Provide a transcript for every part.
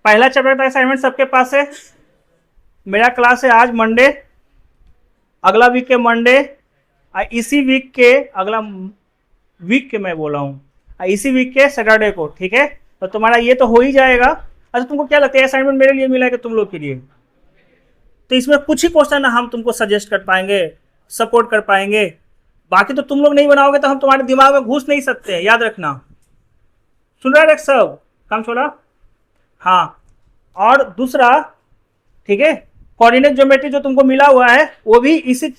पहला चैप्टर का असाइनमेंट सबके पास है। मेरा क्लास है आज मंडे, अगला वीक के मंडे, इसी वीक के अगला वीक के मैं बोला हूँ, इसी वीक के सैटरडे को, ठीक है। तो तुम्हारा ये तो हो ही जाएगा। अच्छा तुमको क्या लगता है असाइनमेंट मेरे लिए मिला है कि तुम लोग के लिए? तो इसमें कुछ ही क्वेश्चन हम तुमको सजेस्ट कर पाएंगे, सपोर्ट कर पाएंगे, बाकी तो तुम लोग नहीं बनाओगे तो हम तुम्हारे दिमाग में घुस नहीं सकते, याद रखना। सुन रहा है सब? काम छोड़ा। हाँ, और दूसरा, ठीक है, कोऑर्डिनेट ज्योमेट्री जो तुमको मिला हुआ है वो भी इसी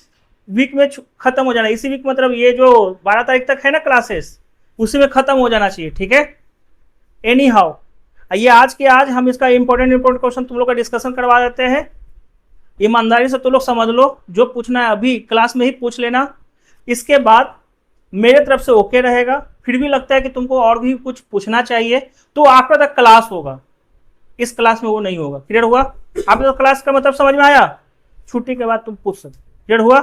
वीक में खत्म हो जाना। इसी वीक मतलब ये जो 12 तारीख तक है ना क्लासेस, उसी में खत्म हो जाना चाहिए, ठीक है। एनी हाउ, ये आज के आज हम इसका इंपॉर्टेंट क्वेश्चन तुम लोग का डिस्कशन करवा देते हैं। ईमानदारी से तुम लोग समझ लो, जो पूछना है अभी क्लास में ही पूछ लेना। इसके बाद मेरे तरफ से ओके रहेगा, फिर भी लगता है कि तुमको और भी कुछ पूछना चाहिए तो आफ्टर द क्लास होगा, इस क्लास में वो नहीं होगा। क्लियर हुआ? आप तो क्लास का मतलब समझ में आया? छुट्टी के बाद तुम पूछ सकते। क्लियर हुआ?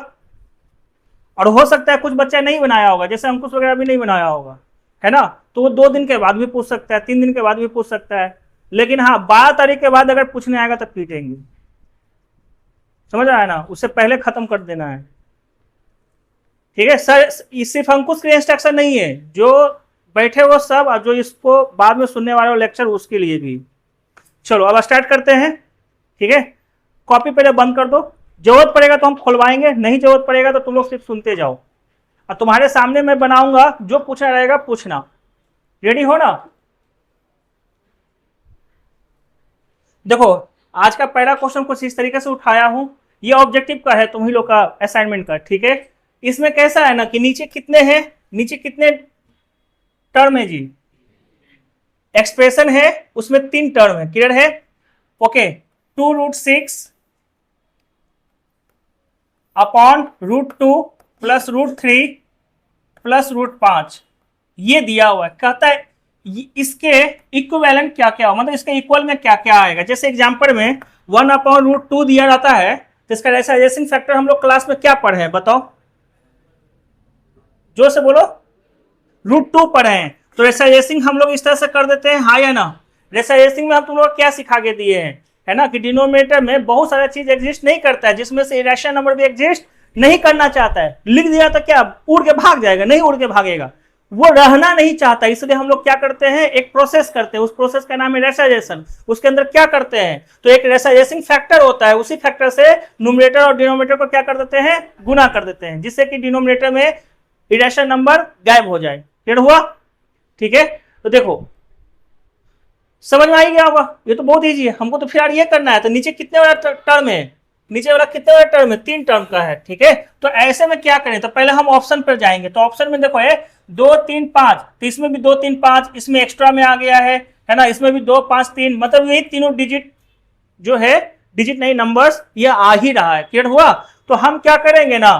और हो सकता है कुछ बच्चा नहीं बनाया होगा, जैसे अंकुश वगैरह भी नहीं बनाया होगा, है ना, तो वो 2 दिन के बाद भी पूछ सकता है, 3 दिन के बाद भी पूछ सकता है। लेकिन हाँ, 12 तारीख के बाद अगर पूछने आएगा तब पीटेंगे, समझ आया ना, उससे पहले खत्म कर देना है, ठीक है सर। सिर्फ अंकुश के लिए इंस्ट्रक्शन नहीं है, जो बैठे वो सब, और जो इसको बाद में सुनने वाले लेक्चर उसके लिए भी। चलो अब स्टार्ट करते हैं, ठीक है। कॉपी पहले बंद कर दो, जरूरत पड़ेगा तो हम खुलवाएंगे, नहीं जरूरत पड़ेगा तो तुम लोग सिर्फ सुनते जाओ, और तुम्हारे सामने मैं बनाऊंगा, जो पूछना रहेगा पूछना। रेडी हो ना? देखो आज का पहला क्वेश्चन कुछ इस तरीके से उठाया हूं, ये ऑब्जेक्टिव का है, तुम ही लोग का असाइनमेंट का, ठीक है। इसमें कैसा है ना कि नीचे कितने हैं, नीचे कितने टर्म है जी, एक्सप्रेशन है, उसमें 3 टर्म है। क्लियर है? ओके, 2√6 अपॉन √2 प्लस √3 प्लस √5 ये दिया हुआ है। कहता है इसके इक्विवेलेंट क्या क्या हो, मतलब इसके इक्वल में क्या क्या आएगा। जैसे एग्जांपल में 1/√2 दिया जाता है, तो इसका रेशनलाइजेशन फैक्टर हम लोग क्लास में क्या पढ़े हैं बताओ, जोर से बोलो। √2 पढ़े हैं, तो रेशनलाइजेशन हम लोग इस तरह से कर देते हैं, हाँ या ना। रेशनलाइजेशन में हम तुम लोग क्या सिखा के दिए हैं, है ना, कि डिनोमिनेटर में बहुत सारा चीज एग्जिस्ट नहीं करता है, जिसमें से इरेशनल नंबर भी एग्जिस्ट नहीं करना चाहता है। लिख दिया तो क्या उड़ के भाग जाएगा? नहीं उड़ के भागेगा, वो रहना नहीं चाहता। इसलिए हम लोग क्या करते हैं, एक प्रोसेस करते हैं, उस प्रोसेस का नाम है रेशनलाइजेशन। उसके अंदर क्या करते हैं, तो एक रेशनलाइजेशन फैक्टर होता है, उसी फैक्टर से न्यूमरेटर और डिनोमिनेटर को क्या कर देते हैं, गुना कर देते हैं, जिससे कि डिनोमिनेटर में इरेशनल नंबर गायब हो जाए। क्लियर हुआ? ठीक है, तो देखो समझ में आ गया होगा, ये तो बहुत ईजी है। हमको तो फिर ये करना है, तो नीचे कितने वाला टर्म है, नीचे वाला कितने वाला टर्म है, 3 टर्म का है, ठीक है। तो ऐसे में क्या करें, तो पहले हम ऑप्शन पर जाएंगे। तो ऑप्शन में देखो है 2 3 5, तो इसमें भी 2 3 5, इसमें एक्स्ट्रा में आ गया है ना, इसमें भी 2 5 3, मतलब यही तीनों डिजिट जो है, डिजिट नहीं नंबर्स, ये आ ही रहा है। क्लियर हुआ? तो हम क्या करेंगे ना,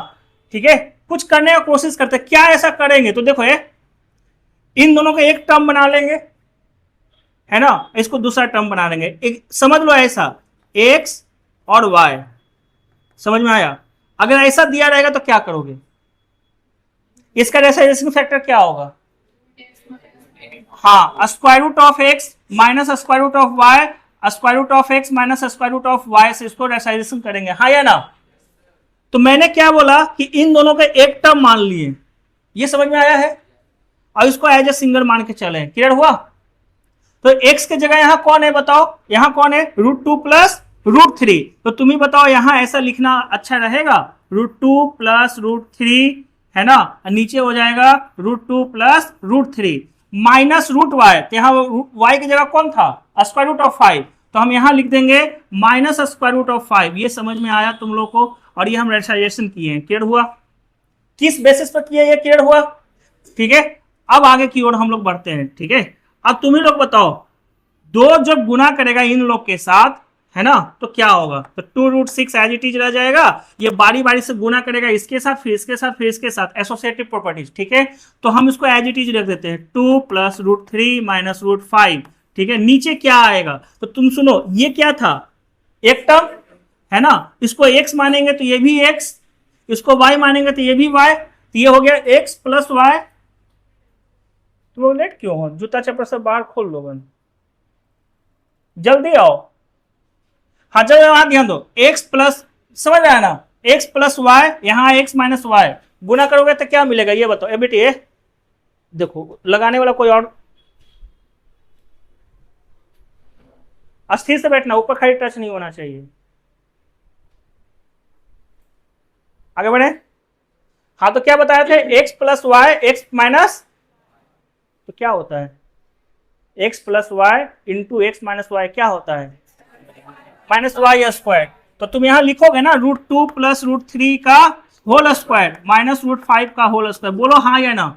ठीक है, कुछ करने का कोशिश करते हैं। क्या ऐसा करेंगे, तो देखो इन दोनों को एक टर्म बना लेंगे, है ना, इसको दूसरा टर्म बना लेंगे। एक समझ लो ऐसा, x और y, समझ में आया? अगर ऐसा दिया रहेगा तो क्या करोगे, इसका रेशनलाइजेशन फैक्टर क्या होगा? हाँ, square root of x minus square root of y, square root of x minus square root of y से इसको रेशनलाइजेशन करेंगे, हाँ या ना। तो मैंने क्या बोला कि इन दोनों का एक टर्म मान लिए, ये समझ में आया है, और इसको एज ए सिंगल मान के चले। क्लियर हुआ? तो x के जगह यहां कौन है बताओ, यहां कौन है, √2 प्लस √3। तो तुम ही बताओ यहां ऐसा लिखना अच्छा रहेगा, √2 प्लस √3, है ना, नीचे हो जाएगा √2 प्लस √3 माइनस √y। तो यहां y की जगह कौन था, स्क्वायर रूट ऑफ 5, तो हम यहां लिख देंगे माइनस स्क्वायर रूट ऑफ 5। ये समझ में आया तुम लोग को? और ये हम रेशनलाइजेशन किए हैं। क्लियर हुआ? किस बेसिस पर किया, ये क्लियर हुआ? ठीक है, अब आगे की ओर हम लोग बढ़ते हैं, ठीक है। अब तुम ही लोग बताओ, 2 जब गुना करेगा इन लोग के साथ, है ना, तो क्या होगा, तो 2√6 एज इट इज रह जाएगा। ये बारी बारी से गुना करेगा, इसके साथ फिर इसके साथ फिर इसके साथ, एसोसिएटिव प्रॉपर्टीज, ठीक है। तो हम इसको एज इट इज रख देते हैं, 2 प्लस √3 माइनस √5, ठीक है। नीचे क्या आएगा, तो तुम सुनो, ये क्या था, एक टर्म, है ना, इसको x मानेंगे तो ये भी x, इसको y मानेंगे तो ये भी y, तो ये हो गया x प्लस y। तुम लोग लेट क्यों हो, जूता चप्पल सब बाहर खोल लो बन। जल्दी आओ। हाँ चलो यहां ध्यान दो, x प्लस, समझ आया ना, x प्लस वाई, यहां x माइनस वाई, गुना करोगे तो क्या मिलेगा ये बताओ। बेटी ये देखो, लगाने वाला कोई और, अस्थिर से बैठना, ऊपर खाली टच नहीं होना चाहिए। आगे बढ़े। हाँ तो क्या बताया थे, x plus y x minus, तो क्या होता है x plus y into x minus y, क्या होता है माइनस वाई स्क्वायर। तो तुम यहां लिखोगे ना √2 प्लस √3 का होल स्क्वायर माइनस √5 का होल स्क्वायर। बोलो हाँ या ना।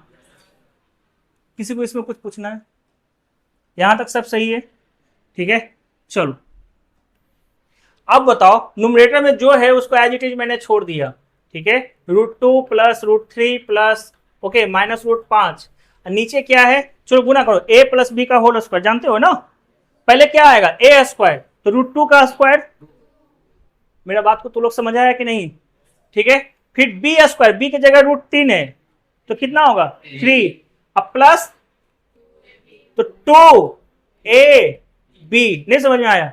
किसी को इसमें कुछ पूछना है? यहां तक सब सही है, ठीक है। चलो अब बताओ, न्यूमरेटर में जो है उसको एज इट इज मैंने छोड़ दिया, ठीक है। √2 प्लस √3 प्लस ओके माइनस √5, नीचे क्या है, चलो गुना करो, a प्लस बी का होल स्क्वायर, जानते हो ना। पहले क्या आएगा a स्क्वायर, तो √2 का स्क्वायर। मेरा बात को तुम लोग समझ आया कि नहीं, ठीक है। फिर b स्क्वायर, b की जगह √3 है तो कितना होगा 3, अब प्लस तो 2ab, नहीं समझ में आया।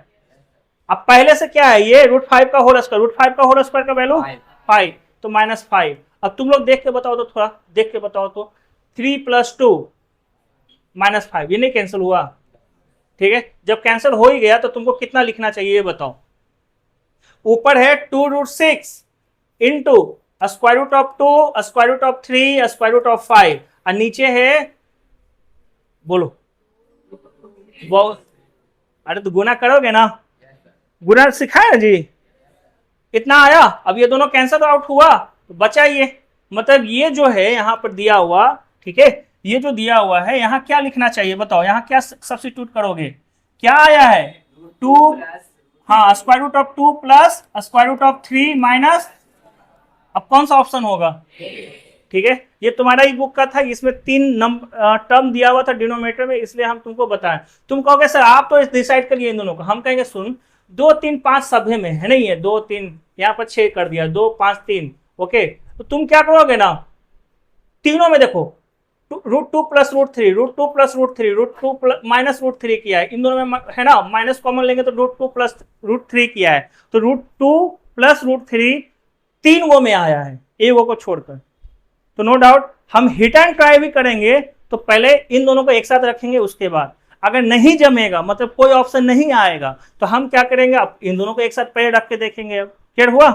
अब पहले से क्या है, ये √5 का होल स्क्वायर, √5 का होल स्क्वायर का वैल्यू 5, तो -5। अब तुम लोग देख के बताओ तो, थोड़ा देख के बताओ तो, 3 + 2 -5, ये नहीं कैंसिल हुआ, ठीक है। जब कैंसिल हो ही गया तो तुमको कितना लिखना चाहिए ये बताओ। ऊपर है 2√6 into square root of 2 square root of 3 square root of 5, और नीचे है, बोलो अरे तो गुना करोगे ना, गुना सिखाया जी, इतना आया। अब ये दोनों कैंसिल आउट हुआ तो बचा ये, मतलब ये जो है यहां पर दिया हुआ, ठीक है, ये जो दिया हुआ है यहां क्या लिखना चाहिए बताओ, यहां क्या सब्स्टिट्यूट करोगे, क्या आया है 2, हाँ square root of 2 plus square root of 3 minus, अब कौन सा ऑप्शन होगा, ठीक है। ये तुम्हारा ही बुक का था, इसमें 3 टर्म दिया हुआ था डिनोमिनेटर में, इसलिए हम तुमको बताएं। तुम कहोगे सर आप तो डिसाइड करिए इन दोनों को, हम कहेंगे सुन 2 3 5 सभ्य में है नहीं है, 2 3 यहाँ पर 6 कर दिया, 2 5 3, ओके। तो तुम क्या करोगे ना, तीनों में देखो √2 प्लस √3 √2 प्लस √3 √2 माइनस √3 किया है, इन दोनों में है ना, माइनस कॉमन लेंगे तो √2 प्लस √3 किया है, तो √2 प्लस √3 तीन वो में आया है, ए वो को छोड़कर। तो नो डाउट हम हिट एंड ट्राई भी करेंगे, तो पहले इन दोनों को एक साथ रखेंगे, उसके बाद अगर नहीं जमेगा, मतलब कोई ऑप्शन नहीं आएगा, तो हम क्या करेंगे, अब इन दोनों को एक साथ पहले रख के देखेंगे। अब क्लियर हुआ,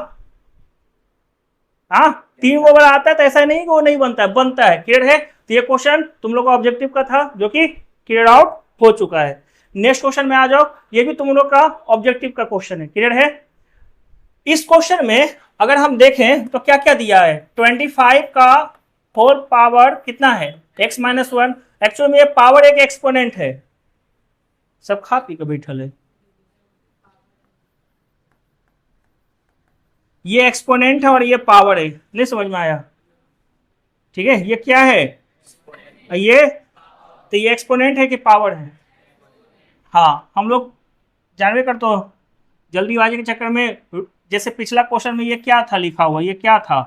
हाँ 3 ओवर आता है तो ऐसा नहीं कि वो नहीं बनता है, बनता है, क्लियर है। तो ये क्वेश्चन तुम लोग का ऑब्जेक्टिव का था, जो कि क्लियर आउट हो चुका है। नेक्स्ट क्वेश्चन में आ जाओ, ये भी तुम लोग का ऑब्जेक्टिव का क्वेश्चन है, क्लियर है। इस क्वेश्चन में अगर हम देखें तो क्या क्या दिया है, 25 का होल पावर कितना है x माइनस 1, एक्चुअल में ये पावर एक एक्सपोनेंट है, सब खा पी के बैठल है, ये एक्सपोनेंट है और ये पावर है, नहीं समझ में आया, ठीक है। ये क्या है, ये तो ये एक्सपोनेंट है कि पावर है, हाँ हम लोग जानवे कर, तो जल्दीबाजी के चक्कर में, जैसे पिछला क्वेश्चन में ये क्या था लिखा हुआ, ये क्या था,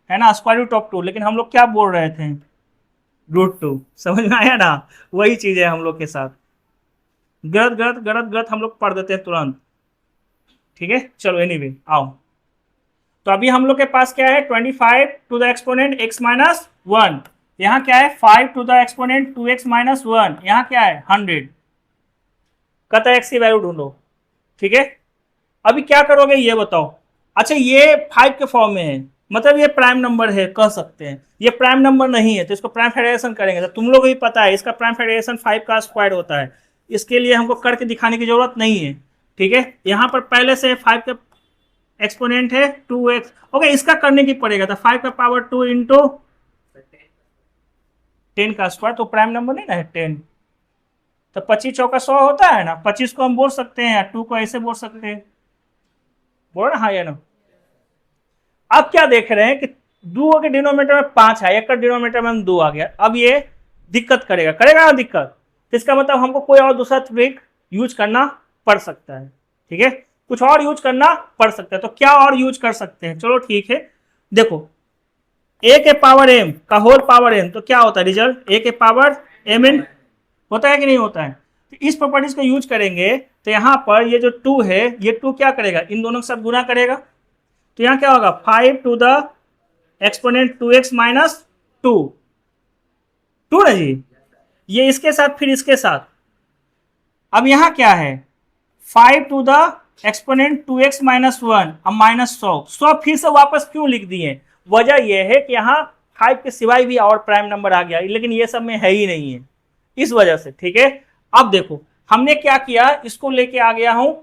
है ना स्क्वायर रूट ऑफ 2, लेकिन हम लोग क्या बोल रहे थे √2, समझ में आया ना, वही चीज है हम लोग के साथ, गलत गलत गलत गलत हम लोग पढ़ देते हैं तुरंत, ठीक है। चलो एनीवे आओ, तो अभी हम लोग के पास क्या है 25 to the exponent x minus 1, यहाँ क्या है 5 to the exponent 2x minus 1, यहाँ क्या है 100, कहता है x की वैल्यू ढूंढो, ठीक है। अभी क्या करोगे ये बताओ, अच्छा ये 5 के फॉर्म में है, मतलब ये प्राइम नंबर है कह सकते हैं, ये प्राइम नंबर नहीं है तो इसको प्राइम फैक्टराइजेशन करेंगे, तो तुम लोग भी पता है इसका प्राइम फैक्टराइजेशन 5 का स्क्वायर होता है, इसके लिए हमको करके दिखाने की जरूरत नहीं है, ठीक है। यहाँ पर पहले से 5 का एक्सपोनेंट है 2x, ओके इसका करने की पड़ेगा, तो 5 का पावर 2 इंटू 10 का स्क्वायर, तो प्राइम नंबर नहीं ना है 10, तो 25 चौका 100 होता है ना, 25 को हम बोल सकते हैं, 2 को ऐसे बोल सकते हैं, बोल ना हाँ या ना। अब क्या देख रहे हैं कि 2 के डिनोमिनेटर में 5 है, एक का डिनोमिनेटर में 2 आ गया, अब ये दिक्कत करेगा ना दिक्कत, तो इसका मतलब हमको कोई और दूसरा ट्रिक यूज करना पड़ सकता है, ठीक है, कुछ और यूज करना पड़ सकता है। तो क्या और यूज कर सकते हैं, चलो ठीक है, देखो a के पावर m का होल पावर n, तो क्या होता है रिजल्ट a के पावर m n होता है कि नहीं होता है, तो इस प्रॉपर्टीज को यूज करेंगे तो यहाँ पर ये जो 2 है, ये 2 क्या करेगा, इन दोनों के साथ गुना करेगा, तो यहाँ क्या होगा 5 to the exponent 2x minus 2 ना जी, ये इसके साथ फिर इसके साथ। अब यहाँ क्या है 5 to the exponent 2x minus 1, अब माइनस 100 फिर से वापस क्यों लिख दिए, वजह यह है कि यहाँ 5 के सिवाय भी और प्राइम नंबर आ गया, लेकिन ये सब में है ही नहीं है, इस वजह से। ठीक है, अब देखो हमने क्या किया, इसको लेके आ गया हूं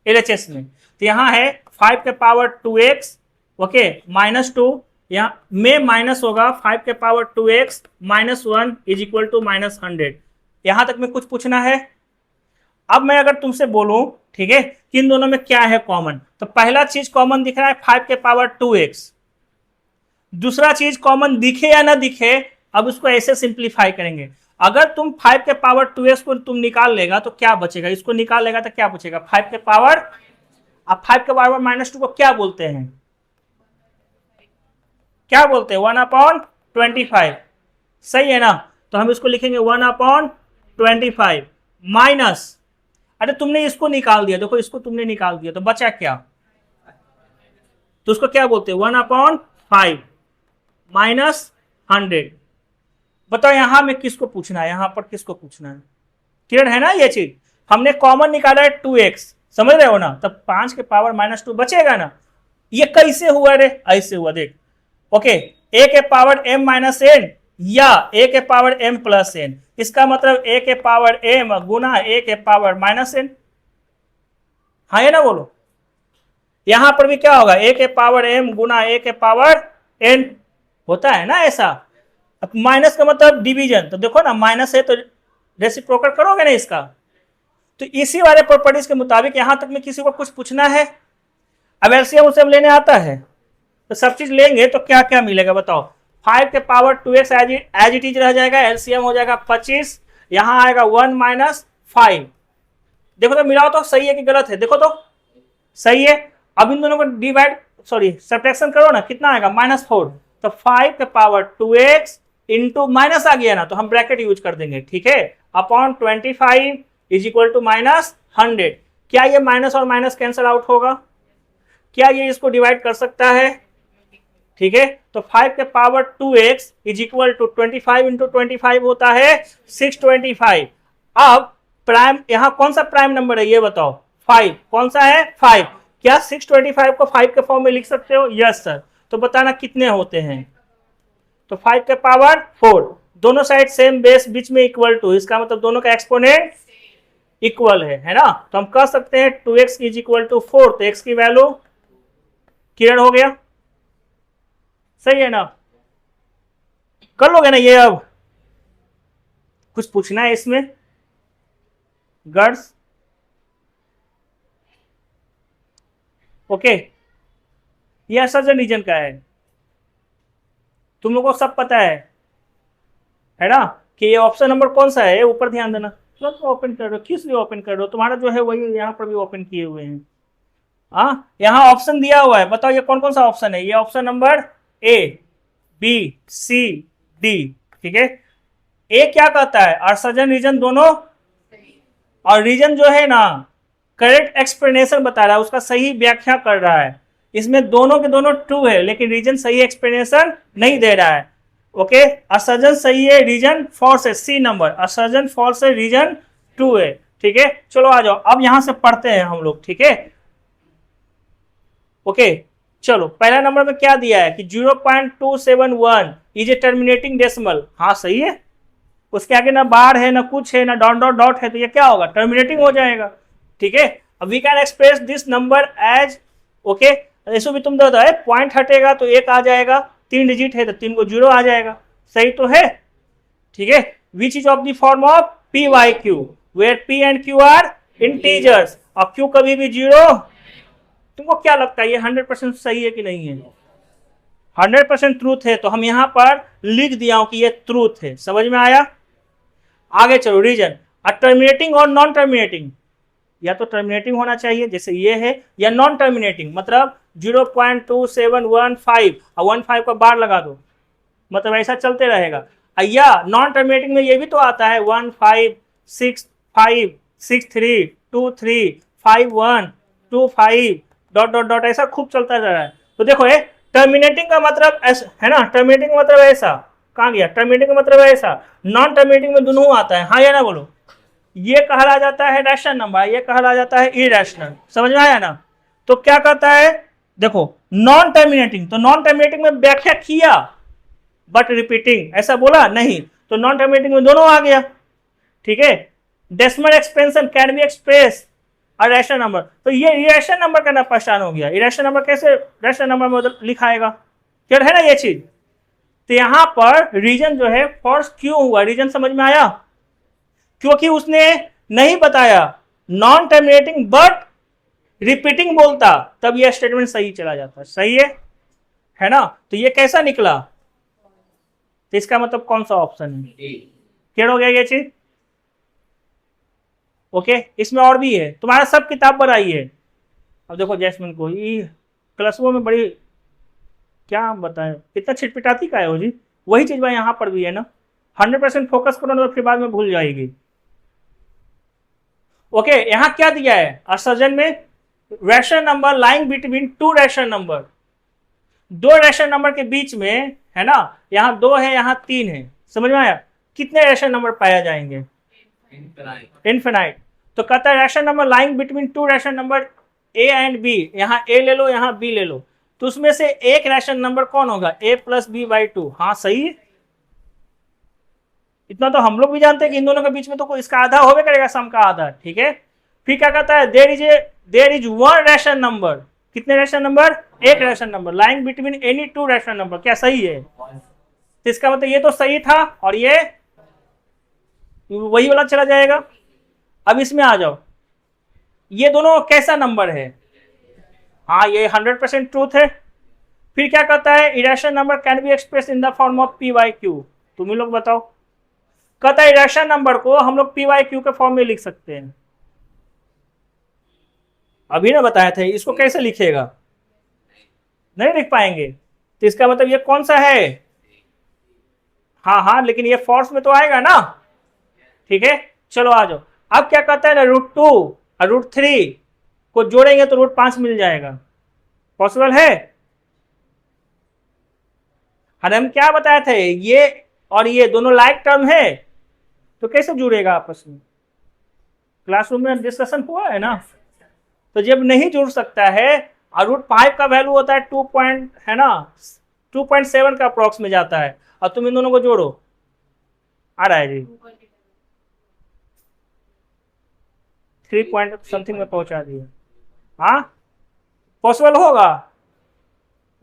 LHS में, तो यहाँ है 5 के पावर 2x ओके माइनस 2, यहाँ में माइनस होगा 5 के power 2x minus 1 is equal to minus 100। यहां तक में कुछ पूछना है? अब मैं अगर तुमसे बोलूं ठीक है कि इन दोनों में क्या है कॉमन, तो पहला चीज कॉमन दिख रहा है 5 के पावर 2x, दूसरा चीज कॉमन दिखे या ना दिखे, अब उसको ऐसे सिंप्लीफाई करेंगे। अगर तुम 5 के पावर 2x को तुम निकाल लेगा तो क्या बचेगा, इसको निकाल लेगा तो क्या बचेगा 5 के पावर, अब 5 के पावर माइनस 2 को क्या बोलते हैं, क्या बोलते हैं 1/25, सही है ना, तो हम इसको लिखेंगे 1/25 माइनस, अरे तुमने इसको निकाल दिया, देखो इसको तुमने निकाल दिया तो बचा क्या, तो उसको क्या बोलते हैं 1/5 माइनस 100। बताओ यहां में किसको पूछना है, यहां पर किसको पूछना है, क्लियर है ना ये चीज। हमने कॉमन निकाला है 2x, समझ रहे हो ना, तब 5 के पावर माइनस 2 बचेगा ना। ये कैसे हुआ रे, ऐसे हुआ देख, ओके a के पावर m माइनस n या a के पावर m प्लस n, इसका मतलब a के पावर m गुना a के पावर माइनस n, हाँ ये ना बोलो, यहां पर भी क्या होगा a के पावर m गुना a के पावर n, होता है ना ऐसा। अब माइनस का मतलब डिवीजन, तो देखो ना माइनस है तो रेसिप्रोकल करोगे ना इसका, तो इसी वाले प्रॉपर्टीज के मुताबिक यहां तक में किसी को कुछ पूछना है। अब एलसीएम उसे लेने आता है तो सब चीज लेंगे तो क्या क्या मिलेगा बताओ, 5 के power 2x as it is रह जाएगा, एलसीएम हो जाएगा 25, यहां आएगा 1 माइनस 5, देखो तो मिलाओ तो सही है कि गलत है, देखो तो सही है। अब इन दोनों को डिवाइड सब्ट्रैक्शन करो ना, कितना आएगा -4, तो 5 के पावर 2x इंटू माइनस आ गया ना, तो हम ब्रैकेट यूज कर देंगे, ठीक है, अपॉन 25 इज इक्वल टू -100। क्या ये माइनस और माइनस कैंसिल आउट होगा, क्या ये इसको डिवाइड कर सकता है, ठीक है, तो 5 के power 2x is equal to 25 into 25 होता है 625। अब प्राइम, यहां कौन सा प्राइम नंबर है ये बताओ, 5, कौन सा है 5, क्या 625 को 5 के फॉर्म में लिख सकते हो, यस सर, तो बताना कितने होते हैं, तो 5 के पावर 4, दोनों साइड सेम बेस बीच में इक्वल टू, इसका मतलब दोनों का एक्सपोनेंट इक्वल है ना, तो हम कह सकते हैं 2x इज इक्वल टू 4, तो x की वैल्यू क्लियर हो गया, सही है ना, कर लोगे ना ये। अब कुछ पूछना है इसमें गर्ल्स, ओके, ये असर्जन रीजन का है, तुम लोगों को सब पता है ना, कि ये ऑप्शन नंबर कौन सा है, ऊपर ध्यान देना, ओपन कर रहे हो, किस लिए ओपन कर रहे हो, तुम्हारा जो है वही यहाँ पर भी ओपन किए हुए हैं, हाँ यहाँ ऑप्शन दिया हुआ है, बताओ ये कौन कौन सा ऑप्शन है, ये option number A B C D, ठीक है। ए क्या कहता है, असर्जन रीजन दोनों, और रीजन जो है ना करेक्ट एक्सप्लेनेशन बता रहा है, उसका सही व्याख्या कर रहा है, इसमें दोनों के दोनों ट्रू है लेकिन रीजन सही एक्सप्लेनेशन नहीं दे रहा है, ओके, असर्जन सही है, रीजन फॉल्स है, सी नंबर, असर्जन फॉल्स है, रीजन ट्रू है, ठीक है। चलो आ जाओ, अब यहां से पढ़ते हैं हम लोग, ठीक है, ओके। चलो पहला नंबर में क्या दिया है कि 0.271 इज ए टर्मिनेटिंग डेसिमल, हाँ सही है, उसके आगे ना बार है ना कुछ है ना डॉट डॉट डॉट है, तो ये क्या होगा टर्मिनेटिंग हो जाएगा, ठीक है। अब we can express this number as, okay, ऐसे भी तुम दो है, पॉइंट हटेगा तो 1 आ जाएगा, 3 डिजिट है तो 3 को 0 आ जाएगा, सही तो है, ठीक है। Which is of the form of p by q, where p and q are integers, और क्यू कभी भी 0, तुमको क्या लगता है ये 100% सही है कि नहीं है, 100% ट्रूथ है, तो हम यहां पर लिख दिया हूं कि ये ट्रूथ है, समझ में आया। आगे चलो, रीजन टर्मिनेटिंग और नॉन टर्मिनेटिंग, या तो टर्मिनेटिंग होना चाहिए जैसे ये है, या नॉन टर्मिनेटिंग मतलब 0.2715 और 15 का बार लगा दो, मतलब ऐसा चलते रहेगा, या नॉन टर्मिनेटिंग में ये भी तो आता है 156563 2 3 5 1 2 5 डॉट डॉट डॉट ऐसा खूब चलता जा रहा है। तो देखो ये टर्मिनेटिंग का मतलब ऐसा है ना, टर्मिनेटिंग का मतलब ऐसा, कहाँ गया टर्मिनेटिंग का मतलब ऐसा, नॉन टर्मिनेटिंग में दोनों आता है, हाँ या ना बोलो। ये कहला जाता है रैशनल नंबर, ये कहला जाता है इरेशनल, समझ में आया ना। तो क्या कहता है, देखो नॉन टर्मिनेटिंग, तो नॉन टर्मिनेटिंग में व्याख्या किया बट रिपीटिंग, ऐसा बोला नहीं, तो नॉन टर्मिनेटिंग में दोनों आ गया, ठीक है। Decimal expansion can be express और रैशनल नंबर, तो ये इरेशनल नंबर का ना पहचान हो गया। इरेशनल नंबर कैसे रैशनल नंबर में लिखाएगा, क्लियर है ना ये चीज। तो यहां पर रीजन जो है फॉल्स क्यों हुआ, रीजन समझ में आया, क्योंकि उसने नहीं बताया नॉन टर्मिनेटिंग बट रिपीटिंग बोलता, तब यह स्टेटमेंट सही चला जाता, सही है ना। तो ये कैसा निकला, तो इसका मतलब कौन सा ऑप्शन है, क्लियर हो गया ये चीज। ओके, इसमें और भी है, तुम्हारा सब किताब पर आई है। अब देखो जैस्मिन को ये क्लासरूम में बड़ी क्या बताएं, इतना छिटपिटाती का है वो जी, वही चीज भाई यहाँ पर भी है ना। 100% फोकस करो ना, तो फिर बाद में भूल जाएगी। ओके, यहां क्या दिया है असर्जन में, rational number lying between two rational number, दो रैशनल नंबर के बीच में है ना, यहां 2 है यहां 3 है, समझ में आया। कितने रैशनल नंबर पाया जाएंगे, इनफिनाइट। तो कहता है rational number lying between two rational number a and b, यहां ए ले लो यहां बी ले लो, तो उसमें से एक रैशनल नंबर कौन होगा, ए प्लस बी बाई 2, हाँ सही है। इतना तो हम लोग भी जानते हैं कि इन दोनों के बीच में तो कोई इसका आधा होवे करेगा, सम का आधा, ठीक है। फिर क्या कहता है, there is one rational number, कितने रैशनल नंबर, एक rational number lying between any two rational number, क्या सही है। तो इसका मतलब ये तो सही था और ये वही वाला चला जाएगा। अब इसमें आ जाओ, ये दोनों कैसा नंबर है, हाँ ये 100% ट्रूथ है। फिर क्या कहता है, irrational number can be express in the form of p by q, तुम ही लोग बताओ। कहता है इरेशनल नंबर को हम लोग पी वाई क्यू के फॉर्म में लिख सकते हैं, अभी ना बताए थे, इसको कैसे लिखेगा, नहीं लिख पाएंगे। तो इसका मतलब ये कौन सा है, हाँ हाँ, लेकिन ये फॉर्स में तो आएगा ना, ठीक है। चलो आ जाओ, अब क्या कहता है ना, √2 और √3 को जोड़ेंगे तो √5 मिल जाएगा, पॉसिबल है। और हम क्या बताए थे, ये और ये दोनों लाइक टर्म है, तो कैसे जुड़ेगा आपस में, क्लासरूम में डिस्कशन हुआ है ना। तो जब नहीं जुड़ सकता है और √5 का वैल्यू होता है 2 पॉइंट है ना, 2.7 का अप्रॉक्स में जाता है, और तुम इन दोनों को जोड़ो, आ रहा है जी 3 पॉइंट समथिंग में पहुंचा दिया, हाँ पॉसिबल होगा,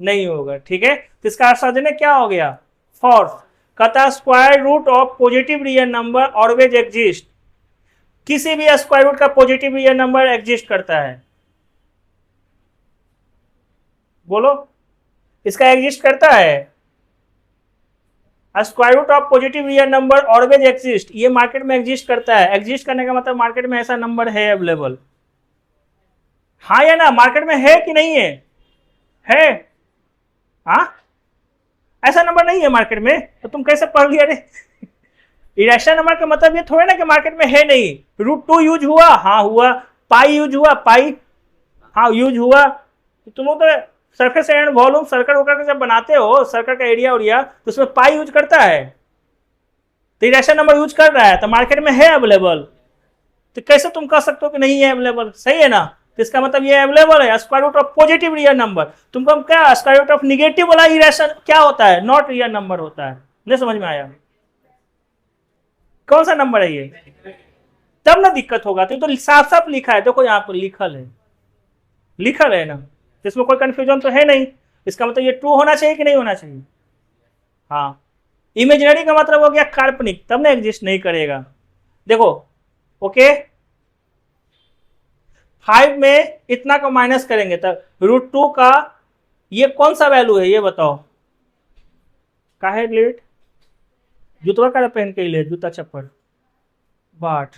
नहीं होगा, ठीक है। तो इसका अर्थ क्या हो गया, फॉल्स। कहता square root of positive real number always exist, किसी भी स्क्वायर रूट का पॉजिटिव रियल नंबर एग्जिस्ट करता है, बोलो इसका एग्जिस्ट करता है, square root of positive real number always exist, ये मार्केट में एग्जिस्ट करता है। एग्जिस्ट करने का मतलब मार्केट में ऐसा नंबर है अवेलेबल, हाँ या ना, मार्केट में है कि नहीं है, हाँ ऐसा नंबर नहीं है मार्केट में, तो तुम कैसे पढ़ लिया रे। इरेशनल नंबर का मतलब ये थोड़ा ना कि मार्केट में है नहीं, √2 यूज हुआ, हाँ हुआ, पाई यूज हुआ, पाई हाँ यूज हुआ, तुम लोग तो सरफेस एंड वॉल्यूम सर्कल वगैरह जब बनाते हो, सर्कल का एरिया उरिया, तो उसमें पाई यूज करता है, तो इरेशनल नंबर यूज कर रहा है, तो मार्केट में है अवेलेबल, तो कैसे तुम कह सकते हो कि नहीं है अवेलेबल, सही है ना। तो इसका मतलब ये अवेलेबल है, square root of positive real number, तुमको हम क्या स्क्वायर रूट ऑफ निगेटिव वाला इरेशनल क्या होता है, नॉट रियल नंबर होता है, नहीं समझ में आया, कौन सा नंबर है ये, तब ना दिक्कत होगा। तो साफ साफ लिखा है, देखो यहाँ पर लिखल है ना, इसमें कोई कंफ्यूजन तो है नहीं। इसका मतलब ये ट्रू होना चाहिए कि नहीं होना चाहिए, हाँ। इमेजिनरी का मतलब हो गया काल्पनिक, तब ना एग्जिस्ट नहीं करेगा। देखो ओके, 5 में इतना को माइनस करेंगे तब √2 का ये कौन सा वैल्यू है, ये बताओ, काहे लेट जूतवा का पहन के ले, जूता चप्पल बाट,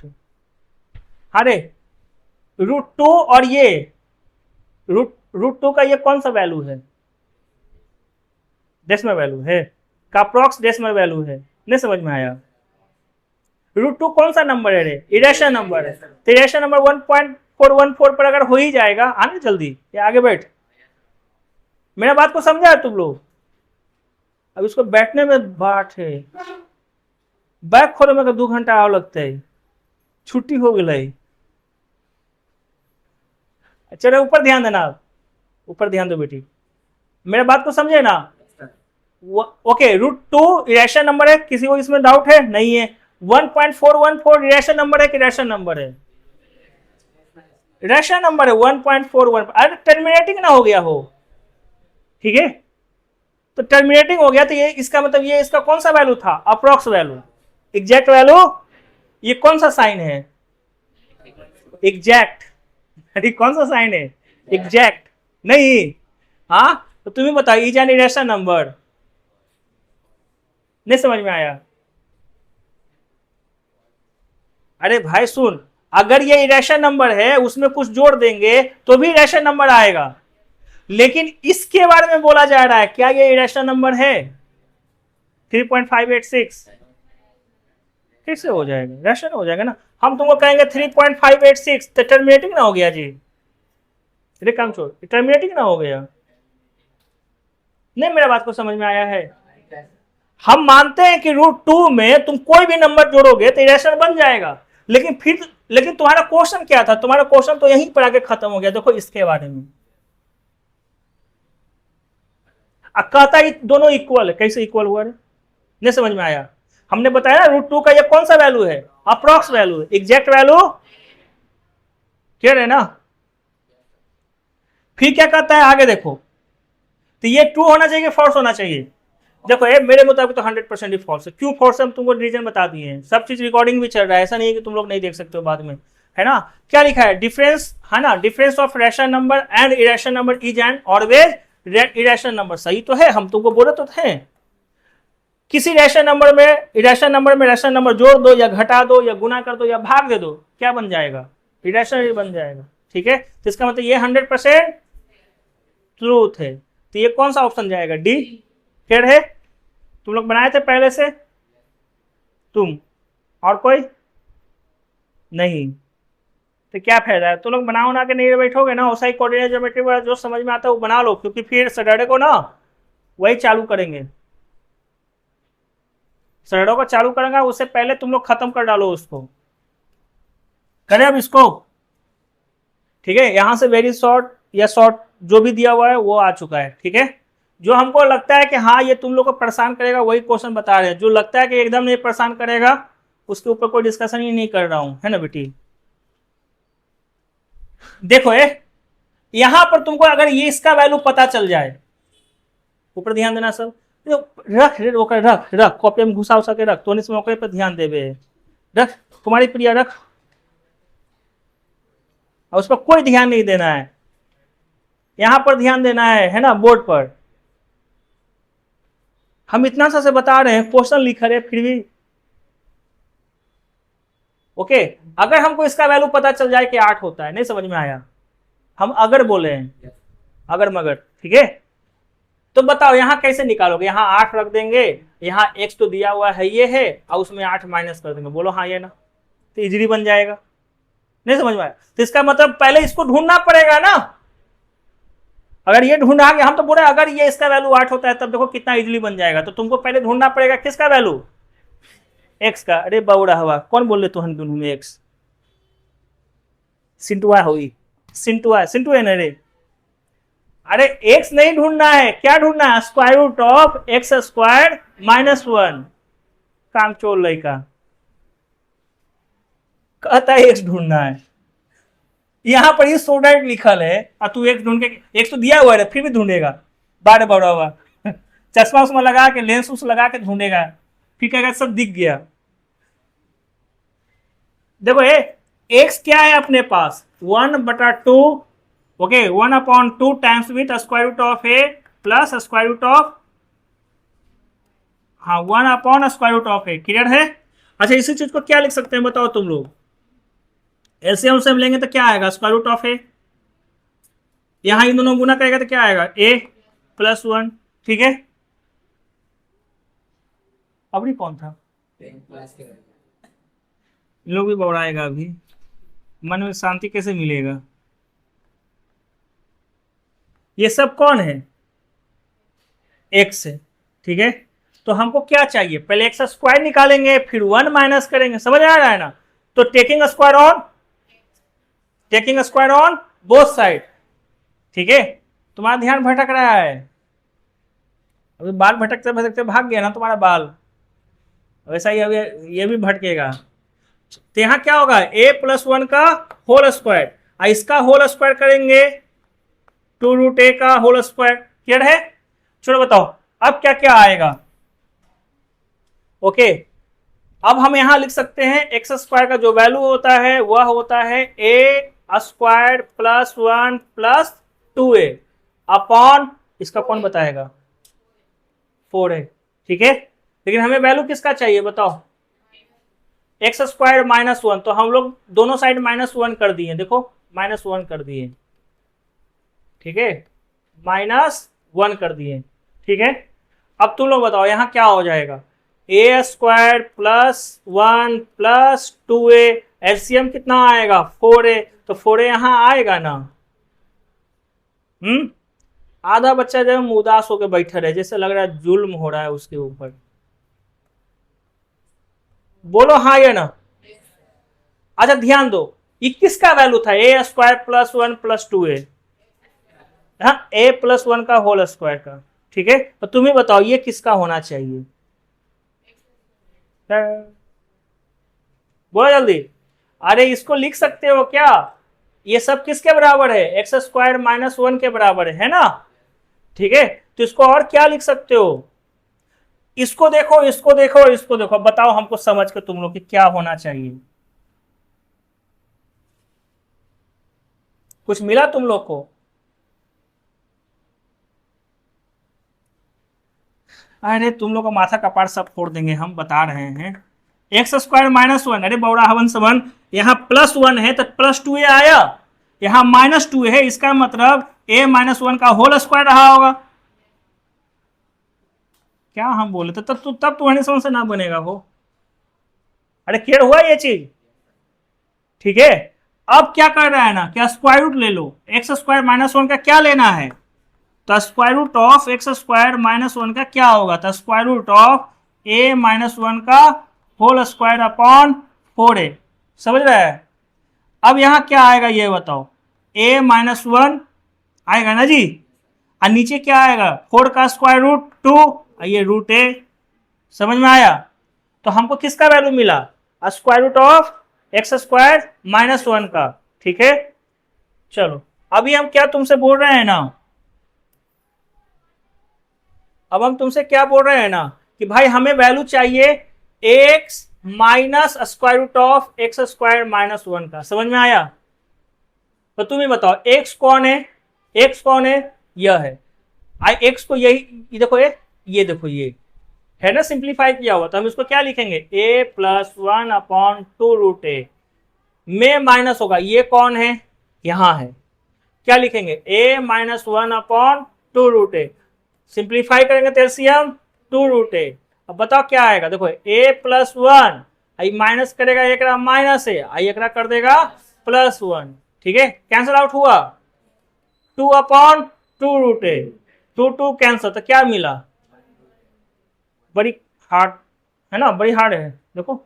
अरे √2 और ये √2 का ये कौन सा वैल्यू है, डेसिमल वैल्यू है, का अप्रॉक्स डेसिमल वैल्यू है, नहीं समझ में आया। √2 कौन सा नंबर है रे? इरेशनल नंबर है। तो इरेशनल नंबर 1.414 पर अगर हो ही जाएगा, आने जल्दी, या आगे बैठ, मेरा बात को समझा तुम लोग? अब इसको बैठने में बाट है, बैग खोले में 2 घंटा आओ लगता है, छुट्टी हो गई। चलो ऊपर ध्यान देना, आप ऊपर ध्यान दो बेटी, मेरा बात को समझे ना? ओके, √2 इरेशनल नंबर है, किसी को इसमें डाउट है? नहीं है। 1.414 इरेशनल नंबर है कि रैशनल नंबर है? रैशनल नंबर है 1.41। अरे टर्मिनेटिंग ना हो गया हो, ठीक है, तो टर्मिनेटिंग हो गया, तो ये इसका मतलब ये इसका कौन सा वैल्यू था? Approx value, exact value. ये कौन सा साइन है? एग्जैक्ट। अरे कौन सा साइन है? एग्जैक्ट नहीं। हाँ, तो तुम्हें बताओ, इज एन इरेशनल नंबर। नहीं समझ में आया? अरे भाई सुन, अगर ये इरेशनल नंबर है, उसमें कुछ जोड़ देंगे तो भी इरेशनल नंबर आएगा, लेकिन इसके बारे में बोला जा रहा है, क्या ये इरेशनल नंबर है? 3.586 कैसे हो जाएगा? रैशनल हो जाएगा ना। हम तुमको कहेंगे 3.586, तो टर्मिनेटिंग ना हो गया जी? अरे काम छोड़, टर्मिनेटिंग ना हो गया? नहीं, मेरा बात को समझ में आया है? हम मानते हैं कि √2 में तुम कोई भी नंबर जोड़ोगे तो इरेशनल बन जाएगा, लेकिन तुम्हारा क्वेश्चन क्या था? तुम्हारा क्वेश्चन तो यहीं पर आके खत्म हो गया। देखो इसके बारे में कहता है दोनों इक्वल है। कैसे इक्वल हुआ रे? नहीं समझ में आया? हमने बताया √2 का ये कौन सा वैल्यू है? Approx value, exact value, clear है ना? फिर क्या कहता है आगे देखो, तो ये ट्रू होना चाहिए, फॉल्स होना चाहिए? देखो ये मेरे मुताबिक तो 100% ही फॉल्स है। क्यों फॉल्स है हम तुमको रीजन बता दिए हैं, सब चीज रिकॉर्डिंग भी चल रहा है, ऐसा नहीं है कि तुम लोग नहीं देख सकते हो बाद में, है ना? क्या लिखा है? डिफरेंस है ना, difference of rational number and irrational number is and always irrational number. सही तो है, हम तुमको बोले तो थे। किसी रैशनल नंबर में इरेशनल नंबर में रैशनल नंबर जोड़ दो या घटा दो या गुना कर दो या भाग दे दो, क्या बन जाएगा? इरेशनल बन जाएगा, ठीक है? तो इसका मतलब ये 100% ट्रूथ है। तो ये कौन सा ऑप्शन जाएगा? डी। क्लियर है? तुम लोग बनाए थे पहले से? तुम और कोई नहीं? तो क्या फायदा है? तुम लोग बना के नहीं बैठोगे ना, वैसा ही कोऑर्डिनेट ज्योमेट्री वाला जो समझ में आता है वो बना लो, क्योंकि फिर सैटरडे को ना वही चालू करेंगे। सैटरडे को चालू करेंगे, उससे पहले तुम लोग खत्म कर डालो उसको। करें अब इसको, ठीक है? यहां से वेरी शॉर्ट या शॉर्ट जो भी दिया हुआ है वो आ चुका है, ठीक है? जो हमको लगता है कि हाँ ये तुम लोग को परेशान करेगा वही क्वेश्चन बता रहे हैं। जो लगता है कि एकदम नहीं परेशान करेगा उसके ऊपर कोई डिस्कशन ही नहीं कर रहा हूं, है ना बेटी? देखो यहां पर तुमको अगर ये इसका वैल्यू पता चल जाए, ऊपर ध्यान देना सब, रख रख रख कॉपी में घुसा उसा के रख, तो इस मौके पर ध्यान देवे, रख तुम्हारी प्रिया रख, और उस पर कोई ध्यान नहीं देना है, यहां पर ध्यान देना है ना, बोर्ड पर। हम इतना सा से बता रहे हैं, क्वेश्चन लिख रहे फिर भी। ओके, अगर हमको इसका वैल्यू पता चल जाए कि 8 होता है, नहीं समझ में आया? हम अगर बोले हैं, अगर मगर, ठीक है? तो बताओ यहां कैसे निकालोगे? यहां 8 रख देंगे, यहां x तो दिया हुआ है ये है, और उसमें 8 माइनस कर देंगे, बोलो हाँ ये ना, तो इजीली बन जाएगा। नहीं समझ में आया? तो इसका मतलब पहले इसको ढूंढना पड़ेगा ना। अगर ये ढूंढा के हम तो बोले अगर ये इसका वैल्यू 8 होता है, तब देखो कितना इजीली बन जाएगा। तो तुमको पहले ढूंढना पड़ेगा किसका वैल्यू? एक्स का। अरे बाउड़ा हवा, कौन बोल रहे तो हम दोनों में एक्स? सिंटुआ हुई, सिंटुआ सिंटू है ना रे? अरे एक्स नहीं ढूंढना है, क्या ढूंढना है? Square root of x square -1। काम चोर लड़का कहता है एक्स ढूंढना है, यहां पर ये सोडाइट लिखल है और तू एक्स ढूंढ के, एक्स तो दिया हुआ है फिर भी ढूंढेगा, बारे बड़ा हुआ चश्मा उस्मा लगा के, लेंस उस लगा के ढूंढेगा, फिर कहेगा सब दिख गया। देखो एक्स क्या है अपने पास? 1/2, okay, 1/2 times with square root of a plus square root of, हाँ 1/√ए। क्लियर है? अच्छा इसी चीज को क्या लिख सकते हैं बताओ तुम लोग? एलसीएम से हम लेंगे तो क्या आएगा? स्क्वायर रूट ऑफ ए, यहां इन दोनों गुना करेगा तो क्या आएगा? a+1, ठीक है? अबड़ी कौन था? इन लोग भी बौड़ाएगा अभी, मन में शांति कैसे मिलेगा। ये सब कौन है, एक्स है, ठीक है। तो हमको क्या चाहिए, पहले एक्स स्क्वायर निकालेंगे फिर 1 माइनस करेंगे, समझ आ रहा है ना। तो taking square on both side, ठीक है। तुम्हारा ध्यान भटक रहा है, अभी बाल भटकते भटकते भाग गया ना तुम्हारा बाल, वैसा ही अभी ये भी भटकेगा। तो यहां क्या होगा, a प्लस 1 का होल स्क्वायर, इसका होल स्क्वायर करेंगे 2√a का होल स्क्वायर, क्लियर है। चलो बताओ अब क्या क्या आएगा। ओके, अब हम यहां लिख सकते हैं एक्स स्क्वायर का जो वैल्यू होता है वह होता है a square plus 1 plus 2a upon, इसका कौन बताएगा, 4a, ठीक है। लेकिन हमें वैल्यू किसका चाहिए बताओ, एक्स स्क्वायर माइनस 1, तो हम लोग दोनों साइड -1 कर दिए, देखो -1 कर दिए, ठीक है, -1 कर दिए, ठीक है। अब तुम लोग बताओ यहां क्या हो जाएगा, a square plus 1 plus 2a, LCM कितना आएगा 4a, तो 4a यहां आएगा ना। आधा बच्चा जो है उदास होकर बैठा रहे, जैसे लग रहा है जुल्म हो रहा है उसके ऊपर, बोलो हाँ या ना। अच्छा ध्यान दो, ये किसका वैल्यू था, ए स्क्वायर प्लस 1 प्लस 2a, हाँ a प्लस 1 का होल स्क्वायर का, ठीक है। तो तुम ही बताओ ये किसका होना चाहिए, बोलो जल्दी। अरे इसको लिख सकते हो क्या, ये सब किसके बराबर है, एक्स स्क्वायर -1 के बराबर है ना, ठीक है। तो इसको और क्या लिख सकते हो, इसको देखो इसको देखो और इसको देखो, बताओ हमको समझ के तुम लोग की क्या होना चाहिए, कुछ मिला तुम लोग को। अरे तुम लोग का माथा कपार सब फोड़ देंगे, हम बता रहे हैं। एक्स स्क्वायर -1, अरे बौड़ा हवन समन, यहाँ +1 है तो +2a आया, यहाँ -2 है, इसका मतलब a -1 का होल स्क्वायर रहा होगा। क्या हम बोले तो तब तुम्हारे समझ से ना बनेगा वो। अरे क्लियर हुआ ये चीज, ठीक है। अब क्या कर रहा है ना, क्या स्क्वायर रूट ले लो, एक्स स्क्वायर -1 का क्या लेना है, तो square root of x square -1 का क्या होगा, तो स्क्वायर रूट ऑफ a -1 का होल स्क्वायर अपॉन 4a, समझ रहे हैं। अब यहां क्या आएगा ये बताओ, a -1 आएगा ना जी, और नीचे क्या आएगा 4 का स्क्वायर रूट 2, ये रूट a, समझ में आया। तो हमको किसका वैल्यू मिला, square root of x square -1 का, ठीक है। चलो अभी हम क्या तुमसे बोल रहे हैं ना, अब हम तुमसे क्या बोल रहे हैं ना कि भाई हमें वैल्यू चाहिए x minus square root of x square -1 का, समझ में आया। तो तुम ही बताओ एक्स कौन है, एक्स कौन है, यह है, आई एक्स को यही देखो, ये देखो ये है ना, सिंप्लीफाई किया हुआ, तो हम इसको क्या लिखेंगे, a प्लस 1 अपॉन 2√a में माइनस होगा, ये कौन है, यहां है, क्या लिखेंगे a -1 अपॉन 2√a, सिंप्लीफाई करेंगे तो एलसीएम 2√a। अब बताओ क्या आएगा, देखो a प्लस 1 आई माइनस करेगा, एक माइनस है, आई एक कर देगा +1, ठीक है, कैंसिल आउट हुआ 2 अपॉन 2√a, 2 कैंसिल, तो क्या मिला, बड़ी हार्ड है ना, बड़ी हार्ड है देखो।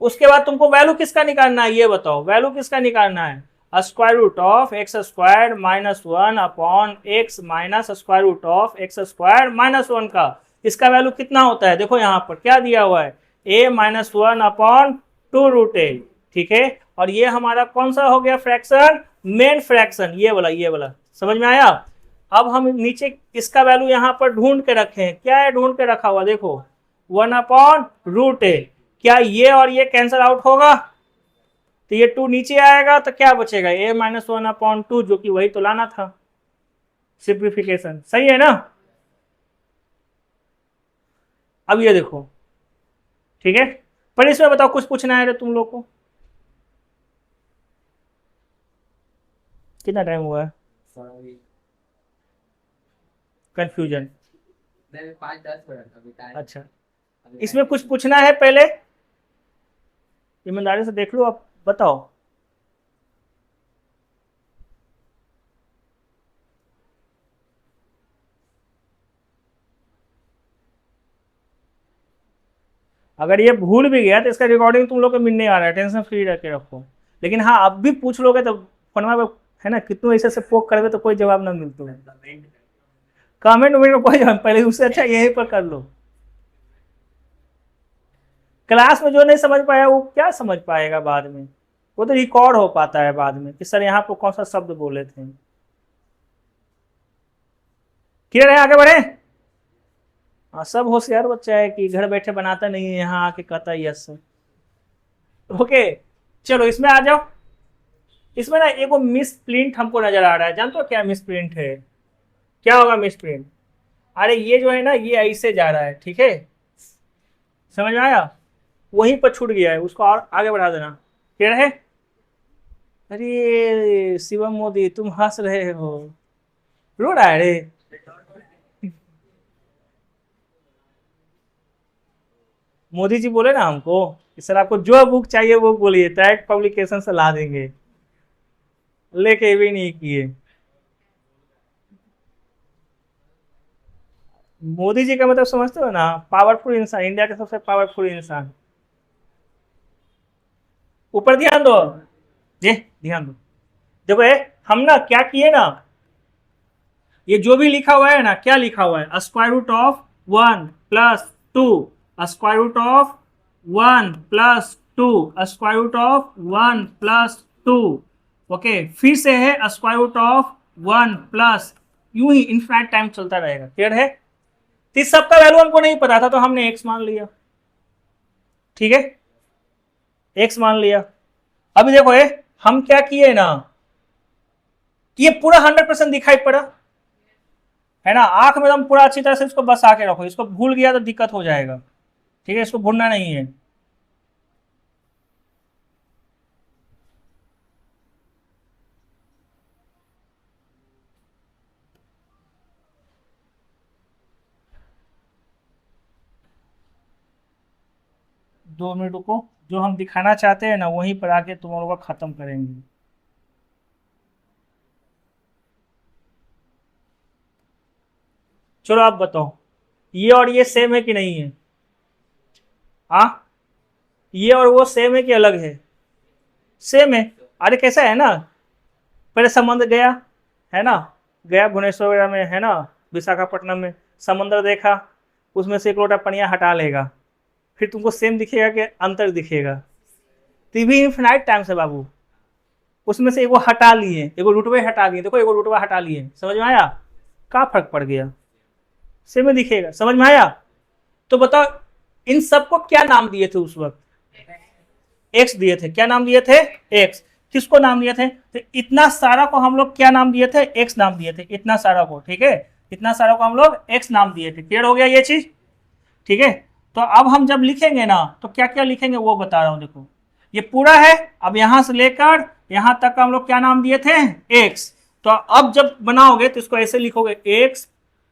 उसके बाद तुमको वैल्यू किसका निकालना है, ये बताओ वैल्यू किसका निकालना है, square root of x square -1 upon x minus square root of x square -1 का, इसका वैल्यू कितना होता है, देखो यहाँ पर क्या दिया हुआ है, a -1 अपॉन 2√a, ठीक है। और ये हमारा कौन सा हो गया फ्रैक्शन, मेन फ्रैक्शन, ये वाला समझ में आया। अब हम नीचे इसका वैल्यू यहाँ पर ढूंढ के रखे हैं, क्या है ढूंढ के रखा हुआ, देखो 1/√a, क्या ये और ये कैंसिल आउट होगा, तो ये 2 नीचे आएगा, तो क्या बचेगा a -1/2, जो कि वही तो लाना था, सिंप्लीफिकेशन, सही है ना। अब ये देखो, ठीक है, पर इसमें बताओ कुछ पूछना है तुम लोग को, कितना टाइम हुआ है, कंफ्यूजन, 5-10 मिनट अभी टाइम। अच्छा इसमें कुछ पूछना है पहले, ईमानदारी से देख लो, आप बताओ। अगर ये भूल भी गया तो इसका रिकॉर्डिंग तुम लोग को मिलने आ रहा है, टेंशन फ्री रह के रखो। लेकिन हाँ, अब भी पूछ लोगे तो फोनमा पे है ना, कितनों ऐसे से पोक करवे तो कोई जवाब ना मिलते। कमेंट में कोई जवाब, पहले उससे अच्छा यहीं पर कर लो। क्लास में जो नहीं समझ पाया वो क्या समझ पाएगा बाद में, वो तो रिकॉर्ड हो पाता है बाद में कि सर यहाँ पर कौन सा शब्द बोले थे। क्लियर है, आगे बढ़े। हाँ, सब होशियार बच्चा है कि घर बैठे बनाता नहीं है, यहाँ आके कहता है यस। ओके, चलो इसमें आ जाओ। इसमें ना एक मिस प्रिंट हमको नजर आ रहा है, जानते हो क्या मिस प्रिंट है? क्या होगा मिस प्रिंट? अरे ये जो है ना, ये ऐसे जा रहा है, ठीक है, समझ में आया? वहीं पर छूट गया है, उसको और आगे बढ़ा देना। क्लियर है? अरे शिवम मोदी, तुम हंस रहे हो, रो रहा है रे। मोदी जी बोले ना हमको कि सर आपको जो बुक चाहिए वो बोलिए, डायरेक्ट पब्लिकेशन से ला देंगे, लेके भी नहीं किए। मोदी जी का मतलब समझते हो ना, पावरफुल इंसान, इंडिया के सबसे पावरफुल इंसान। ऊपर ध्यान दो जी, ध्यान दो। देखो हम ना क्या किए ना, ये जो भी लिखा हुआ है ना, क्या लिखा हुआ है? Square root of 1 + 2, square root of 1 + 2, square root of 1 + 2। Okay, फिर से है स्क्वायर रूट ऑफ 1 यूं ही इनफाइनाइट टाइम चलता रहेगा। क्लियर है? तो इस सबका वैल्यू हमको नहीं पता था तो हमने एक्स मान लिया, ठीक है, एक्स मान लिया। अभी देखो हम क्या किए ना, ये पूरा 100% दिखाई पड़ा है ना, आंख में एकदम पूरा अच्छी तरह से इसको बसा के रखो, इसको भूल गया तो दिक्कत हो जाएगा, ठीक है, इसको भूलना नहीं है। दो मिनट रुको, जो हम दिखाना चाहते हैं ना वहीं पर आके तुम लोग का खत्म करेंगे। चलो आप बताओ, ये और ये सेम है कि नहीं है? हाँ, ये और वो सेम है कि अलग है? सेम है। अरे कैसा है ना, पहले समुद्र गया, है ना, गया भुवनेश्वर वगैरह में, है ना, विशाखापट्टनम में, समुद्र देखा, उसमें से एक लोटा पनिया हटा लेगा, फिर तुमको सेम दिखेगा कि अंतर दिखेगा? तो ये भी इन्फिनाइट टाइम से बाबू, उसमें से एगो हटा लिए, एगो रुटवे हटा दिए, देखो एगो रुटवा हटा लिए, समझ में आया? क्या फर्क पड़ गया? सेम में दिखेगा, समझ में आया? तो बताओ, इन सबको क्या नाम दिए थे उस वक्त? एक्स दिए थे। क्या नाम दिए थे? एक्स। किसको नाम दिए थे? तो इतना सारा को हम लोग क्या नाम दिए थे? एक्स नाम दिए थे, इतना सारा को, ठीक है, इतना सारा को हम लोग एक्स नाम दिए थे। क्लियर हो गया ये चीज? ठीक है। तो अब हम जब लिखेंगे ना तो क्या क्या लिखेंगे वो बता रहा हूं, देखो ये पूरा है, अब यहां से लेकर यहां तक का हम लोग क्या नाम दिए थे? एक्स। तो अब जब बनाओगे तो इसको ऐसे लिखोगे, x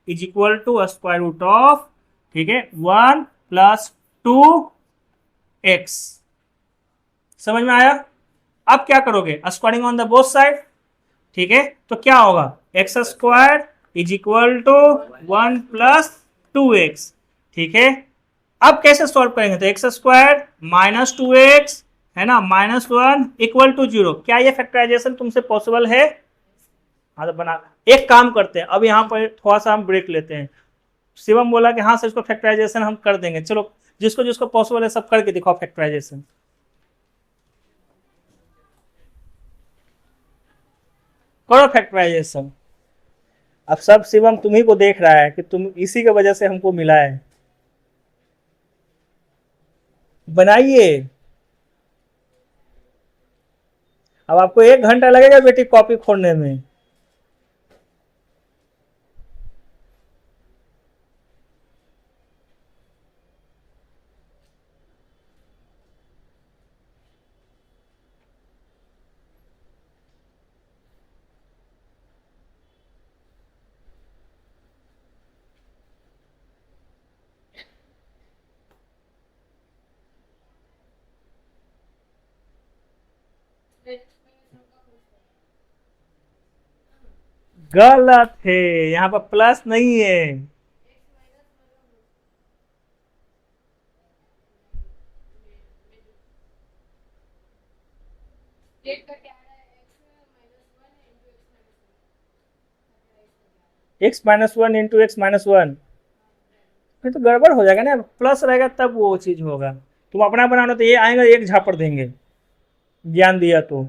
is equal to square root of, ठीक है, 1 + 2 एक्स। समझ में आया? अब क्या करोगे? Squaring on the both side, ठीक है, तो क्या होगा? x² is equal to 1 + 2x, ठीक है। अब कैसे सॉल्व करेंगे? तो x² - 2x, है ना, -1 = 0। क्या ये फैक्टराइजेशन तुमसे पॉसिबल है? हाँ तो बना, एक काम करते हैं, अब यहाँ पर थोड़ा सा हम ब्रेक लेते हैं। शिवम बोला कि हाँ सर इसको फैक्टराइजेशन हम कर देंगे, चलो जिसको जिसको पॉसिबल है सब करके दिखाओ फैक्टराइजेशन। करो फैक्टराइजेशन। अब सब शिवम तुम्ही को देख रहा है कि तुम इसी की वजह से हमको मिला है। बनाइए। अब आपको 1 घंटा लगेगा बेटी कॉपी खोलने में। गलत है, यहाँ पर प्लस नहीं है। x-1 इंटू x-1, फिर तो गड़बड़ हो जाएगा ना, प्लस रहेगा तब वो चीज होगा। तुम अपना बनाना तो ये आएगा एक झापड़ देंगे, ज्ञान दिया तो।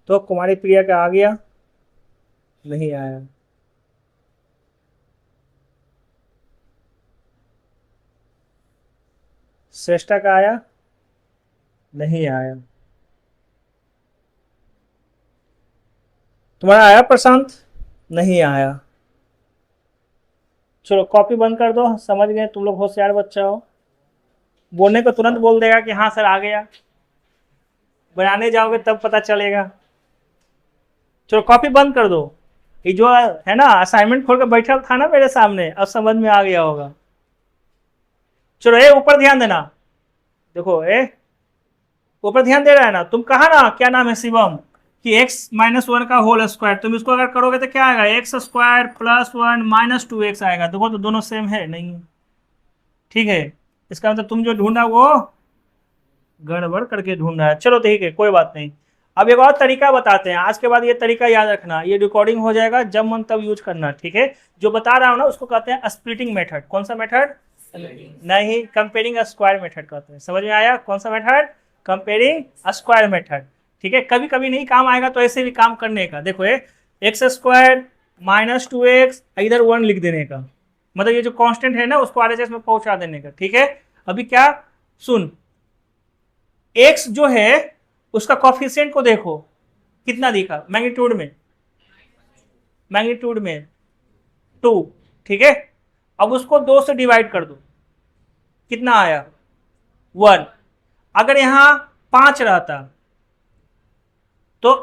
तो कुमारी प्रिया का आ गया? नहीं आया। श्रेष्ठा का आया? नहीं आया। तुम्हारा आया प्रशांत? नहीं आया। चलो कॉपी बंद कर दो, समझ गए तुम लोग होशियार बच्चा हो। बोलने को तुरंत बोल देगा कि हाँ सर आ गया, बनाने जाओगे तब पता चलेगा। चलो कॉपी बंद कर दो। ये जो है ना असाइनमेंट खोल के बैठा था ना मेरे सामने, अब समझ में आ गया होगा। चलो ए ऊपर ध्यान देना, देखो ए ऊपर ध्यान दे रहा है ना, तुम कहा ना क्या नाम है शिवम कि x-1 का होल स्क्वायर, तुम इसको अगर करोगे तो क्या आएगा, x² प्लस 1 माइनस 2x आएगा। देखो तो दोनों सेम है नहीं, ठीक है। इसका मतलब तुम जो ढूंढा वो गड़बड़ करके ढूंढ रहा है। चलो ठीक है कोई बात नहीं। अब एक और तरीका बताते हैं, आज के बाद ये तरीका याद रखना, ये रिकॉर्डिंग हो जाएगा, जब मन तब यूज करना, ठीक है। जो बता रहा हूं ना उसको कहते हैं स्प्लिटिंग मेथड। कौन सा मेथड? नहीं, कंपेयरिंग स्क्वायर मेथड कहते हैं। समझ में आया कौन सा मेथड? कंपेयरिंग स्क्वायर मेथड, ठीक है। कभी कभी नहीं काम आएगा तो ऐसे भी काम करने का, देखो x² माइनस 2x इधर 1 लिख देने का, मतलब ये जो कांस्टेंट है ना उसको RHS में पहुंचा देने का, ठीक है। अभी क्या सुन, x जो है उसका कॉफिशिएंट को देखो कितना दिखा, मैग्नीट्यूड में, मैग्नीट्यूड में 2, ठीक है। अब उसको 2 से डिवाइड कर दो, कितना आया 1। अगर यहां 5 रहता तो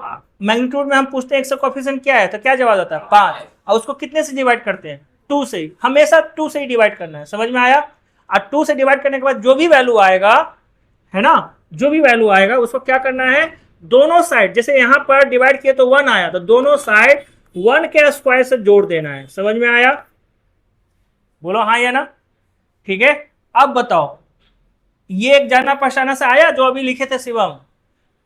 मैग्नीट्यूड में हम पूछते हैं x का कॉफिशिएंट क्या है, तो क्या जवाब आता है 5, और उसको कितने से डिवाइड करते हैं 2 से, हमेशा 2 से ही डिवाइड करना है। समझ में आया? और 2 से डिवाइड करने के बाद जो भी वैल्यू आएगा है ना, जो भी वैल्यू आएगा उसको क्या करना है, दोनों साइड, जैसे यहां पर डिवाइड किए तो 1 आया, तो दोनों साइड 1 के स्क्वायर से जोड़ देना है। समझ में आया? बोलो हाँ या ना, ठीक है। अब बताओ, ये एक जाना पहचाना से आया जो अभी लिखे थे Shivam,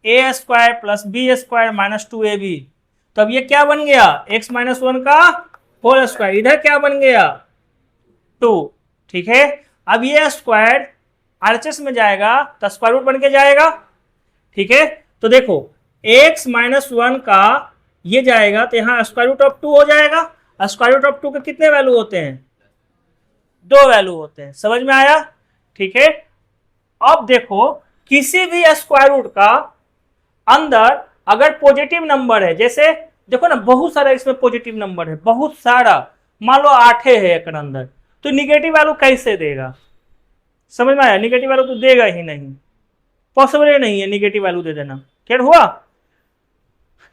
a² plus b² minus 2ab, तो अब ये क्या बन गया, x-1 का होल स्क्वायर, इधर क्या बन गया 2, ठीक है। अब ये स्क्वायर RHS में जाएगा तो स्क्वायर रूट बन के जाएगा, ठीक है। तो देखो x-1 का ये जाएगा तो यहां स्क्वायर रूट ऑफ 2 हो जाएगा, स्क्वायर रूट ऑफ 2 के कितने वैल्यू होते हैं, 2 वैल्यू होते हैं। समझ में आया, ठीक है। अब देखो किसी भी स्क्वायर रूट का अंदर अगर पॉजिटिव नंबर है, जैसे देखो ना बहुत सारा इसमें पॉजिटिव नंबर है, बहुत सारा, मान लो 8 है एक अंदर, तो निगेटिव वैल्यू कैसे देगा? समझ में आया? निगेटिव वैल्यू तो देगा ही नहीं, पॉसिबल नहीं है निगेटिव वैल्यू दे देना, क्या हुआ।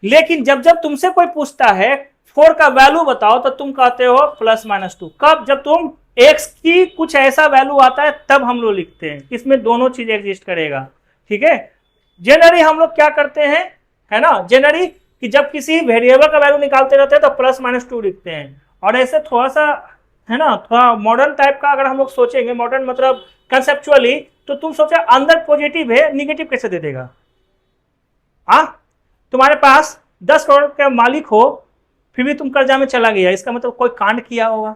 लेकिन जब जब तुमसे कोई पूछता है 4 का वैल्यू बताओ तो तुम कहते हो +-2, कब? जब तुम x की कुछ ऐसा वैल्यू आता है तब हम लोग लिखते हैं, इसमें दोनों चीज एग्जिस्ट करेगा, ठीक है। जनरली हम लोग क्या करते हैं, है ना, जनरली कि जब किसी वेरिएबल का वैल्यू निकालते रहते हैं तो +-2 लिखते हैं। और ऐसे थोड़ा सा है ना, थोड़ा मॉडर्न टाइप का अगर हम लोग सोचेंगे, मॉडर्न मतलब कंसेप्चुअली, तो तुम सोचा अंदर पॉजिटिव है, निगेटिव कैसे दे देगा? तुम्हारे पास 10 करोड़ का मालिक हो फिर भी तुम कर्जा में चला गया, इसका मतलब कोई कांड किया होगा।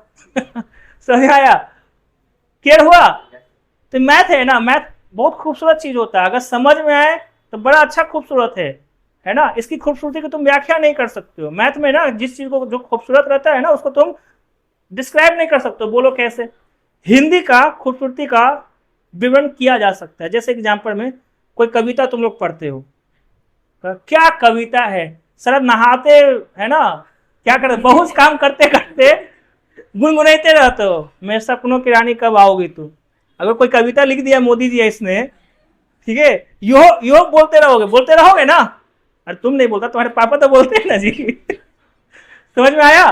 समझ आया? क्लियर हुआ? तो मैथ है ना, मैथ बहुत खूबसूरत चीज होता है, अगर समझ में आए तो बड़ा अच्छा खूबसूरत है ना। इसकी खूबसूरती की तुम व्याख्या नहीं कर सकते हो मैथ में ना, जिस चीज को जो खूबसूरत रहता है ना उसको तुम डिस्क्राइब नहीं कर सकते हो, बोलो कैसे। हिंदी का खूबसूरती का विवरण किया जा सकता है, जैसे एग्जाम्पल में कोई कविता तुम लोग पढ़ते हो, क्या कविता है, शरद नहाते है ना, क्या करते, बहुत काम करते करते गुनगुनाते रहते हो, मैं सपनों की रानी कब आओगी तू। अगर कोई कविता लिख दिया मोदी जी इसने, ठीक है, यो यो बोलते रहोगे ना। अरे तुम नहीं बोलता, तुम्हारे पापा तो बोलते हैं ना जी। समझ में आया?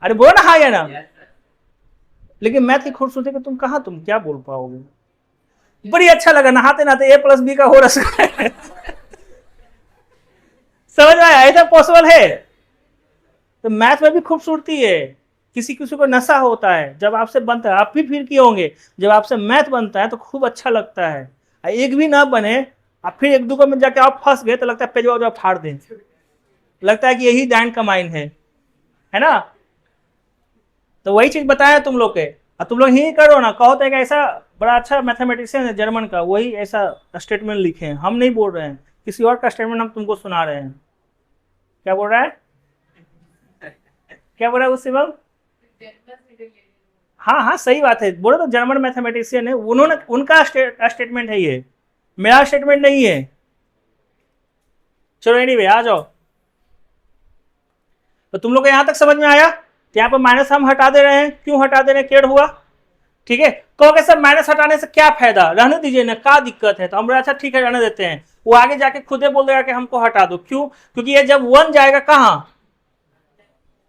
अरे बोलो ना हाँ या ना। लेकिन मैथ की खूबसूरती कि तुम क्या बोल पाओगे। बड़ी अच्छा लगा नहाते नहाते ए प्लस बी का हो रहा। समझ में आया? ऐसा पॉसिबल है। तो मैथ में भी खूबसूरती है। किसी किसी को नशा होता है जब आपसे बनता है, आप भी फिर किए होंगे, जब आपसे मैथ बनता है तो खूब अच्छा लगता है। एक भी ना बने, आप फिर एक दो में जाके आप फंस गए तो लगता है पेज वगैरह फाड़ दें, लगता है कि यही डाइन कमाइन है ना। तो वही चीज बताया तुम लोग के, और तुम लोग ही करो ना। कहो तो एक ऐसा बड़ा अच्छा मैथमेटिशियन है जर्मन का, वही ऐसा स्टेटमेंट लिखे हैं, हम नहीं बोल रहे हैं, किसी और का स्टेटमेंट हम तुमको सुना रहे हैं। क्या बोल रहा है, क्या बोल रहा है उससे बाबू? हाँ हाँ सही बात है, बोले तो जर्मन मैथमेटिशियन है, उन्होंने उनका स्टेटमेंट है ये, मेरा स्टेटमेंट नहीं है। चलो एनीवे आ जाओ। तो तुम लोग को यहां तक समझ में आया? तो यहाँ पर माइनस हम हटा दे रहे हैं, क्यों हटा दे रहे हैं, क्लियर हुआ? ठीक है, कहोगे सर माइनस हटाने से क्या फायदा, रहने दीजिए ना, क्या दिक्कत है। तो हम अच्छा ठीक है रहने देते हैं, वो आगे जाके खुदे बोल देगा कि हमको हटा दो। क्यों? क्योंकि ये जब 1 जाएगा कहाँ,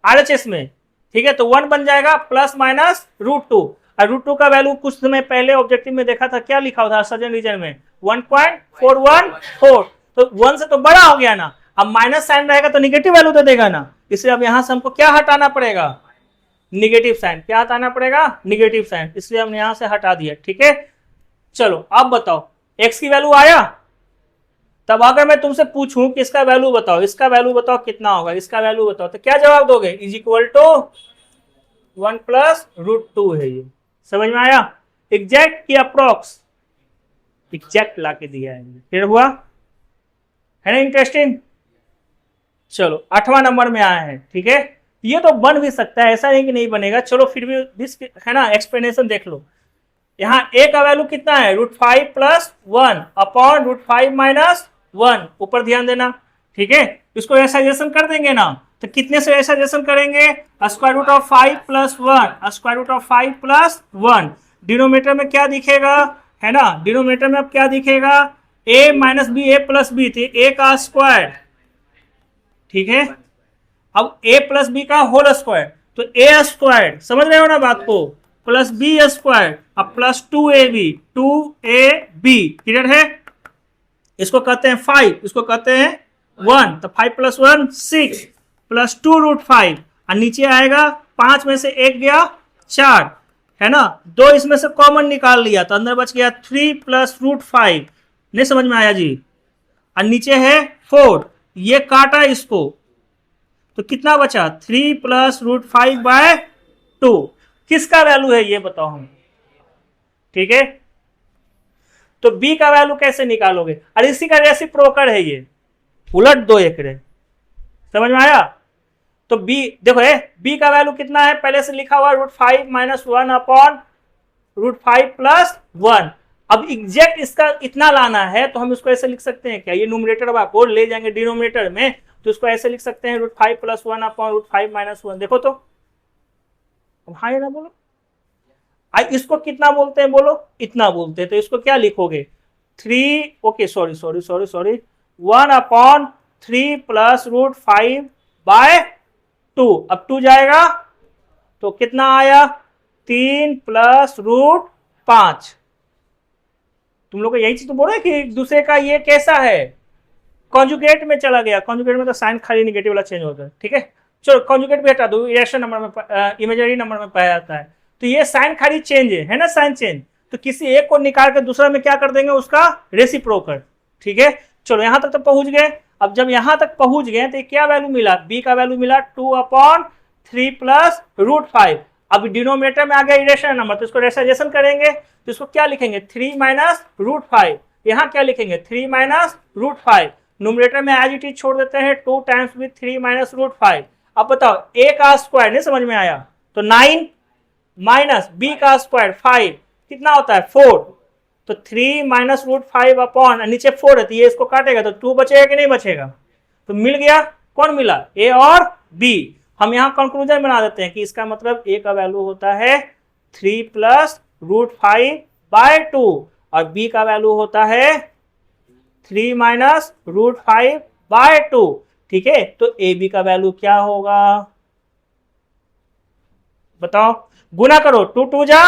RHS में, ठीक है, तो 1 बन जाएगा प्लस माइनस √2, और √2 का वैल्यू कुछ समय पहले ऑब्जेक्टिव में देखा था, क्या लिखा था सर्जन रीजन में 1.414, तो 1 से तो बड़ा हो गया ना। अब माइनस साइन रहेगा तो निगेटिव वैल्यू तो देगा ना, इसलिए अब यहां से हमको क्या हटाना पड़ेगा, निगेटिव साइन। क्या हटाना पड़ेगा, निगेटिव साइन, इसलिए हमने यहां से हटा दिया। ठीक है, चलो अब बताओ x की वैल्यू आया। तब अगर मैं तुमसे पूछूं कि इसका वैल्यू बताओ, इसका वैल्यू बताओ कितना होगा, इसका वैल्यू बताओ, तो क्या जवाब दोगे, इज इक्वल टू 1 प्लस √2 है ये। समझ में आया? एग्जैक्ट की अप्रोक्स, एग्जैक्ट ला के दिया है, फिर हुआ है ना इंटरेस्टिंग। चलो 8वां नंबर में आया है। ठीक है, ये तो बन भी सकता है, ऐसा नहीं कि नहीं बनेगा। चलो फिर भी है ना, एक्सप्लेनेशन देख लो। यहाँ a का वैल्यू कितना है, √5 प्लस 1 अपॉन √5 माइनस 1, ऊपर ध्यान देना। ठीक है, इसको ऐसाइजेशन कर देंगे ना, तो कितने से ऐसाइजेशन करेंगे, √5 प्लस 1, √5 प्लस 1। डिनोमिनेटर में क्या दिखेगा, है ना, डिनोमिनेटर में अब क्या दिखेगा, a minus b, a plus b, तो a का स्क्वायर। ठीक है, अब a प्लस बी का होल स्क्वायर, तो a स्क्वायर, समझ रहे हो ना बात को, प्लस बी स्क्वायर, अब प्लस 2ab, 2ab, क्लियर है। इसको कहते हैं 5, इसको कहते हैं 1, तो 5 प्लस 1 6, प्लस 2√5, और नीचे आएगा 5 में से 1 गया 4, है ना, 2 इसमें से कॉमन निकाल लिया तो अंदर बच गया 3 प्लस √5। नहीं समझ में आया जी? और नीचे है 4, ये काटा इसको तो कितना बचा, 3 प्लस √5/2। किसका वैल्यू है ये बताओ हम। ठीक है, तो b का वैल्यू कैसे निकालोगे, अरे इसी का रेसिप्रोकल है ये, उलट दो एक रे। समझ में आया? तो b देखो है, b का वैल्यू कितना है, पहले से लिखा हुआ √5 माइनस 1 अपॉन √5 प्लस 1। अब एग्जैक्ट इसका इतना लाना है तो हम इसको ऐसे लिख सकते हैं क्या, ये न्यूमरेटर अब आप ले जाएंगे डिनोमिनेटर में, तो इसको ऐसे लिख सकते हैं √5 प्लस 1 अपॉन √5 माइनस 1। देखो तो हाँ या ना बोलो, इसको कितना बोलते हैं बोलो, इतना बोलते हैं, तो इसको क्या लिखोगे 3, ओके सॉरी 1 अपॉन 3 प्लस √5/2। अब 2 जाएगा तो कितना आया, 3 प्लस √5। तुम लोग को यही चीज तो बोल रहे हैं कि दूसरे का ये कैसा है, कॉन्जुगेट में चला गया। कॉन्जुगेट में तो साइन खाली निगेटिव वाला चेंज होता है। ठीक है, चलो कॉन्जुगेट भी हटा दो, इरेशनल नंबर में, इमेजिनरी नंबर में पाया जाता है, तो ये साइन खाली चेंज है ना, साइन चेंज, तो किसी एक को निकाल कर दूसरा में क्या कर देंगे, उसका रेसिप्रोकल। ठीक है, चलो यहां तक तो पहुंच गए। अब जब यहां तक पहुंच गए तो क्या वैल्यू मिला, b का वैल्यू मिला 2 अपॉन 3 प्लस √5। अब डिनोमिनेटर में आ गया इरेशनल नंबर, तो इसको रेसाइजेशन करेंगे, तो इसको क्या लिखेंगे 3 माइनस √5। यहाँ क्या लिखेंगे 3 माइनस √5। न्यूमरेटर में एज इट इज छोड़ देते हैं, 2 टाइम्स विद 3 माइनस √5। अब बताओ a का स्क्वायर, नहीं समझ में आया, तो 9 माइनस b का स्क्वायर 5, कितना होता है 4, तो 3 माइनस √5 अपॉन, नीचे 4 है तो ये इसको काटेगा तो 2 बचेगा कि नहीं बचेगा, तो मिल गया, कौन मिला, a और b। हम यहाँ कंक्लूजन बना देते हैं कि इसका मतलब a का वैल्यू होता है 3 प्लस √5/2 और b का वैल्यू होता है 3 माइनस √5/2। ठीक है, तो ए बी का वैल्यू क्या होगा बताओ, गुना करो, 2 2 जा,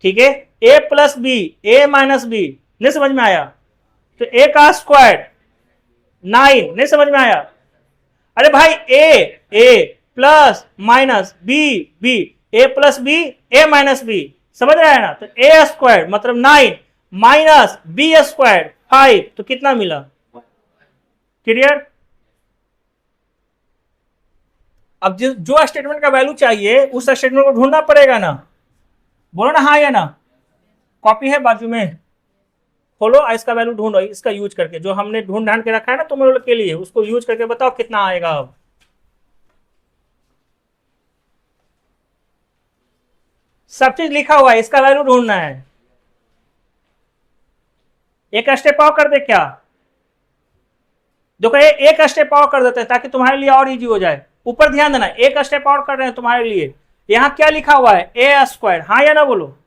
ठीक है, a plus b, a minus b, नहीं समझ में आया, तो a का स्क्वायर 9, नहीं समझ में आया, अरे भाई a plus minus b a plus b a minus b, समझ रहा है ना, तो a स्क्वायर मतलब 9 माइनस b स्क्वायर 5, तो कितना मिला, क्लियर। अब जो स्टेटमेंट का वैल्यू चाहिए उस स्टेटमेंट को ढूंढना पड़ेगा ना, बोलो ना हाँ या ना, कॉपी है बाजू में, खोलो, इसका वैल्यू ढूंढो, इसका यूज करके जो हमने ढूंढ ढांड के रखा है ना तुम लोग के लिए, उसको यूज करके बताओ कितना आएगा। अब सब चीज लिखा हुआ है, इसका वैल्यू ढूंढना है। एक स्टेप और कर दे क्या, देखो एक स्टेप और कर देते हैं ताकि तुम्हारे लिए और इजी हो जाए। ऊपर ध्यान देना, एक स्टेप और कर रहे हैं तुम्हारे लिए। यहां क्या लिखा हुआ है, ए स्क्वायर, हाँ या ना बोलो,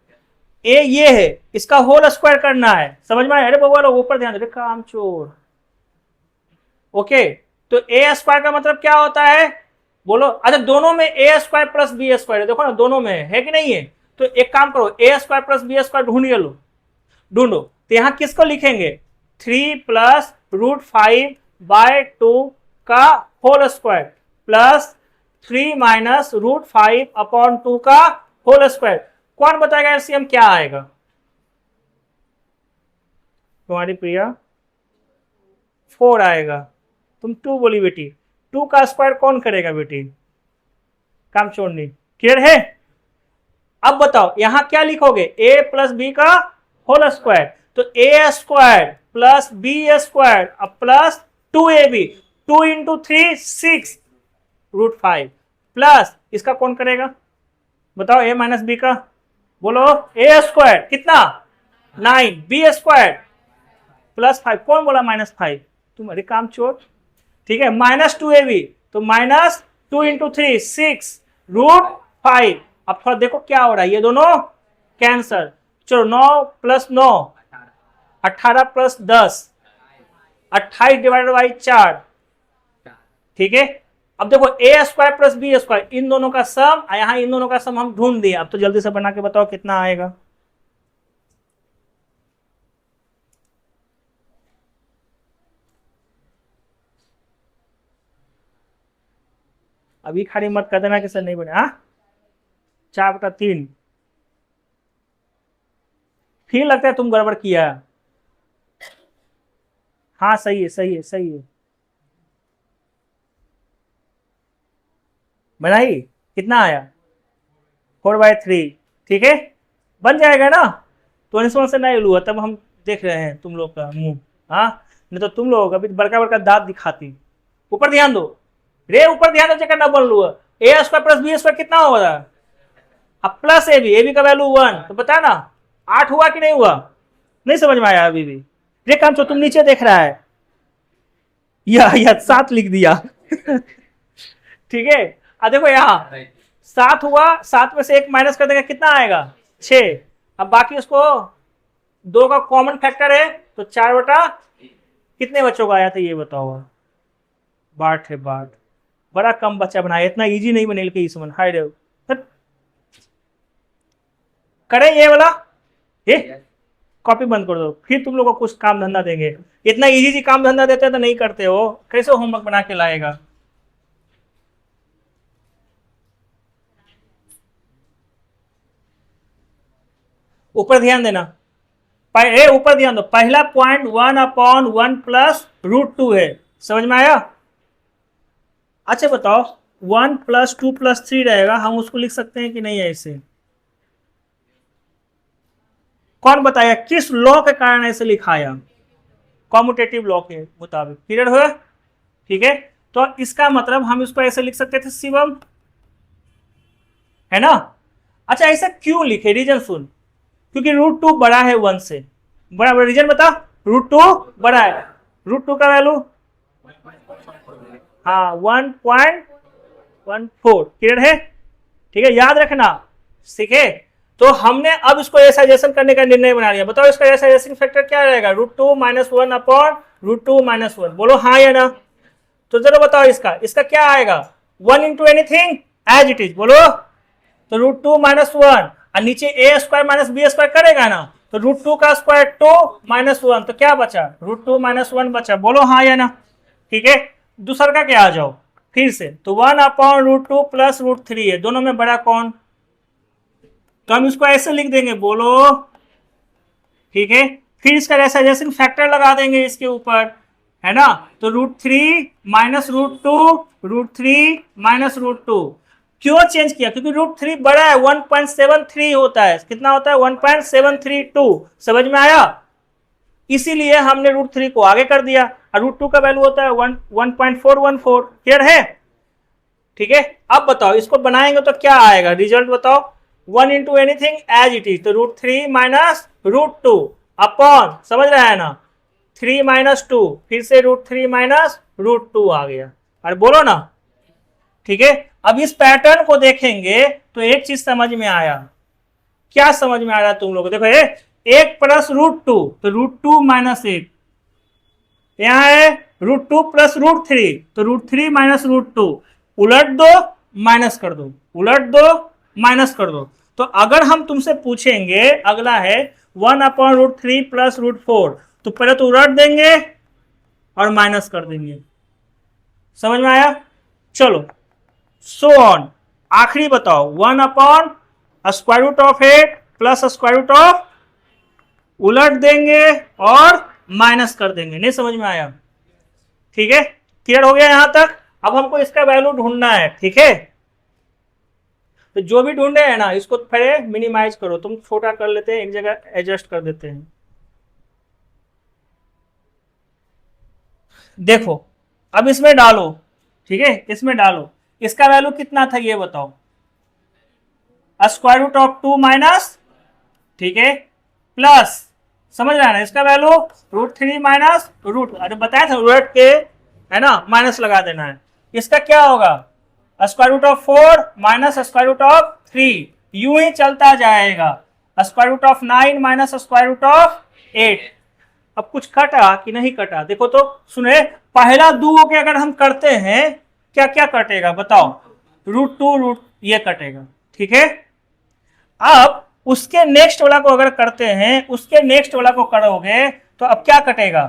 ए ये है, इसका होल स्क्वायर करना है, समझ में आया, अरे बोलो ऊपर ध्यान दे, काम चोर। ओके, तो ए स्क्वायर का मतलब क्या होता है बोलो, अच्छा दोनों में ए स्क्वायर प्लस बी स्क्वायर है, देखो ना दोनों में है कि नहीं है, तो एक काम करो, ए स्क्वायर प्लस बी स्क्वायर ढूंढो, तो यहां किसको लिखेंगे, 3 प्लस √5/2 का होल स्क्वायर प्लस 3 माइनस √5/2 का होल स्क्वायर। कौन बताएगा एलसीएम क्या आएगा, तुम्हारी प्रिया 4 आएगा, तुम 2 बोली बेटी, 2 का स्क्वायर कौन करेगा बेटी, काम छोड़नी, क्लियर है। अब बताओ यहां क्या लिखोगे, a प्लस बी का होल स्क्वायर, तो a square plus b square plus 2ab, 2 into 3 6 √5 plus इसका कौन करेगा बताओ, a माइनस बी का, बोलो a स्क्वायर कितना 9, b स्क्वायर प्लस 5, कौन बोला -5, तुम्हारी काम चोर, ठीक है, -2ab, तो -2 इंटू 3 6 √5। अब थोड़ा देखो क्या हो रहा है, ये दोनों कैंसर, चलो 9 प्लस 9 18 प्लस 10 28 डिवाइडेड बाई 4, ठीक है। अब देखो ए स्क्वायर प्लस बी स्क्वायर, इन दोनों का सम, यहां इन दोनों का सम हम ढूंढ दिए, अब तो जल्दी से बना के बताओ कितना आएगा। अभी खाली मत कर देना कि सर नहीं बने, हाँ 4/3, फिर लगता है तुम गड़बड़ किया, हाँ सही है सही है सही है, बनाई, कितना आया 4/3, ठीक है, बन जाएगा ना, तो इंसान से नहीं लूआ, तब हम देख रहे हैं तुम लोग का मुंह, हाँ नहीं तो तुम लोग अभी बड़का बड़का दांत दिखाती। ऊपर ध्यान दो रे, ऊपर ध्यान दो, चक्कर ना बन लूआ, ए स्क्वायर प्लस बी स्क्वायर कितना होगा, अब प्लस ए बी का वैल्यू 1, तो बता ना 8 हुआ कि नहीं हुआ, नहीं समझ में आया अभी भी, रे काम चो तुम नीचे देख रहा है, या 7 लिख दिया ठीक है, अब देखो यहाँ 7 हुआ, 7 में से 1 माइनस कर देगा कितना आएगा 6, अब बाकी उसको 2 का कॉमन फैक्टर है, तो 4 बटा कितने बच्चों का आया था ये बताओ, 8 है, 8 बड़ा कम बच्चा बनाया, इतना इजी नहीं बने के इस मन, हाय रे करें ये वाला, ये कॉपी बंद कर दो, फिर तुम लोग को कुछ काम धंधा देंगे, इतना इजी जी काम धंधा देते हैं तो नहीं करते हो, कैसे होमवर्क बना के लाएगा। ऊपर ध्यान देना, ऊपर ध्यान दो, पहला पॉइंट 1/1 प्लस √2 है, समझ में आया। अच्छा बताओ 1 + 2 + 3 रहेगा, हम उसको लिख सकते हैं कि नहीं ऐसे, कौन बताया किस लॉ के कारण ऐसे लिखाया, कॉम्यूटेटिव लॉ के मुताबिक, क्लियर हुआ, ठीक है। तो इसका मतलब हम इसको ऐसे लिख सकते थे शिवम, है ना। अच्छा ऐसा क्यों लिखे, रीजन सुन, क्योंकि √2 बड़ा है 1 से, बड़ा रीजन बता, √2 बड़ा है, √2 का वैल्यू हाँ 1.5 4 क्लियर है? ठीक है, याद रखना, ठीक है। तो हमने अब इसको रेसाइजेशन करने का निर्णय बना लिया। बताओ इसका रेसाइजेशन फैक्टर क्या रहेगा? √2 - 1 अपॉन √2 - 1। बोलो हाँ या ना। तो चलो बताओ इसका क्या आएगा? 1 into anything as it is. बोलो तो √2 - 1 और नीचे a square minus b square करेगा ना, तो √2 का स्क्वायर 2 - 1 तो क्या बचा? √2 - 1 बचा। बोलो हाँ या ना। ठीक है, दूसरा का क्या आ जाओ फिर से, तो 1 अपॉन √2 प्लस √3 है, दोनों में बड़ा कौन? तो हम इसको ऐसे लिख देंगे, बोलो ठीक है। फिर इसका रेसाइजेशन फैक्टर लगा देंगे इसके ऊपर, है ना। तो √3 - √2 √3 - √2। क्यों चेंज किया? क्योंकि √3 बड़ा है, 1.73 होता है। कितना होता है? 1.732। समझ में आया? इसीलिए हमने √3 को आगे कर दिया, और √2 का वैल्यू होता है 1.414। क्लियर है? ठीक है, अब बताओ इसको बनाएंगे तो क्या आएगा रिजल्ट? बताओ 1 into anything as it is, तो √3 माइनस √2 अपॉन, समझ रहा है ना, 3 - 2, फिर से √3 माइनस √2 आ गया। अरे बोलो ना। ठीक है, अब इस पैटर्न को देखेंगे तो एक चीज समझ में आया। क्या समझ में आ रहा है तुम लोग? देखो 1 प्लस √2, तो √2 - 1। यहां है √2 प्लस √3, तो √3 - √2। उलट दो, माइनस कर दो, उलट दो, माइनस कर दो। तो अगर हम तुमसे पूछेंगे, अगला है 1 अपॉन √3 प्लस √4, तो पहले तो उलट देंगे और माइनस कर देंगे। समझ में आया? चलो सो ऑन। आखिरी बताओ 1 upon square root of 8 plus square root of, उलट देंगे और माइनस कर देंगे। नहीं समझ में आया? ठीक है, क्लियर हो गया यहां तक? अब हमको इसका वैल्यू ढूंढना है। ठीक है, तो जो भी ढूंढे हैं ना, इसको पहले मिनिमाइज करो। तुम छोटा कर लेते हैं, एक जगह एडजस्ट कर देते हैं। देखो अब इसमें डालो, ठीक है, इसमें डालो। इसका वैल्यू कितना था ये बताओ? स्क्वायर रूट ऑफ 2 माइनस, ठीक है, प्लस, समझ रहा है ना, इसका वैल्यू √3 माइनस रूट, अरे बताया था रूट के, है ना, माइनस लगा देना है। इसका क्या होगा? Square root of 4 minus square root of 3, यूं ही चलता जाएगा। Square root of 9 minus square root of 8। अब कुछ कटा कि नहीं कटा? देखो तो सुने, पहला दो के अगर हम करते हैं, क्या क्या कटेगा बताओ? √2 रूट ये कटेगा। ठीक है, अब उसके नेक्स्ट वाला को अगर करते हैं, उसके नेक्स्ट वाला को करोगे तो अब क्या कटेगा?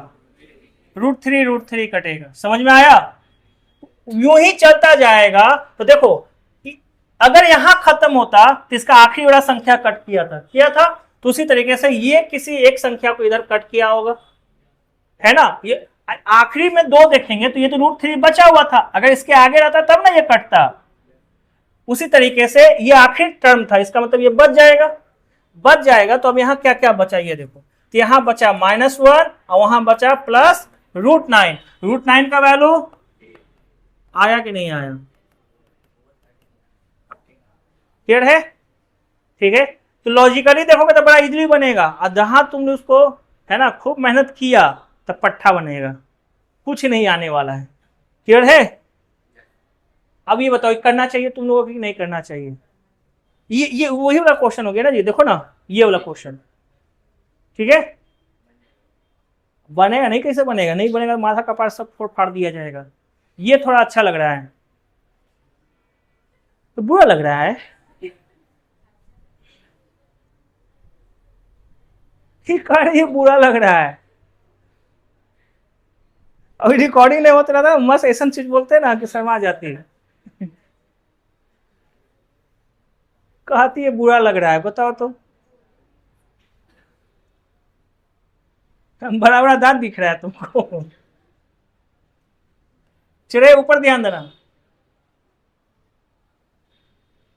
√3 कटेगा। समझ में आया? यूं ही चलता जाएगा। तो देखो अगर यहां खत्म होता तो इसका आखिरी वाला संख्या कट किया था, तो उसी तरीके से ये किसी एक संख्या को इधर कट किया होगा, है ना। ये आखिरी में 2 देखेंगे तो ये तो √3 बचा हुआ था, अगर इसके आगे रहता तब ना ये कटता। उसी तरीके से ये आखिरी टर्म था, इसका मतलब ये बच जाएगा। तो अब यहाँ क्या क्या बचा ये देखो, तो यहाँ बचा -1 और वहां बचा प्लस √9। √9 का वैल्यू आया कि नहीं आया? क्लियर है? ठीक है, तो लॉजिकली देखोगे तो बड़ा इजीली बनेगा, और जहां तुमने उसको, है ना, खूब मेहनत किया तब पट्टा बनेगा, कुछ नहीं आने वाला है। क्लियर है? अब ये बताओ करना चाहिए तुम लोगों को कि नहीं करना चाहिए? ये वही वाला क्वेश्चन हो गया ना जी, देखो ना ये वाला क्वेश्चन। ठीक है, बनेगा नहीं, कैसे बनेगा? नहीं बनेगा, माथा कपार सब फोड़ फाड़ दिया जाएगा। ये थोड़ा अच्छा लग रहा है तो बुरा लग रहा है? ठीक है, ये बुरा लग रहा है। अभी रिकॉर्डिंग नहीं होता था, मस्त ऐसा चीज बोलते हैं ना कि शर्मा जाती है। कहती है बुरा लग रहा है, बताओ तो। बड़ा बड़ा दांत दिख रहा है तुमको। चले ऊपर ध्यान देना।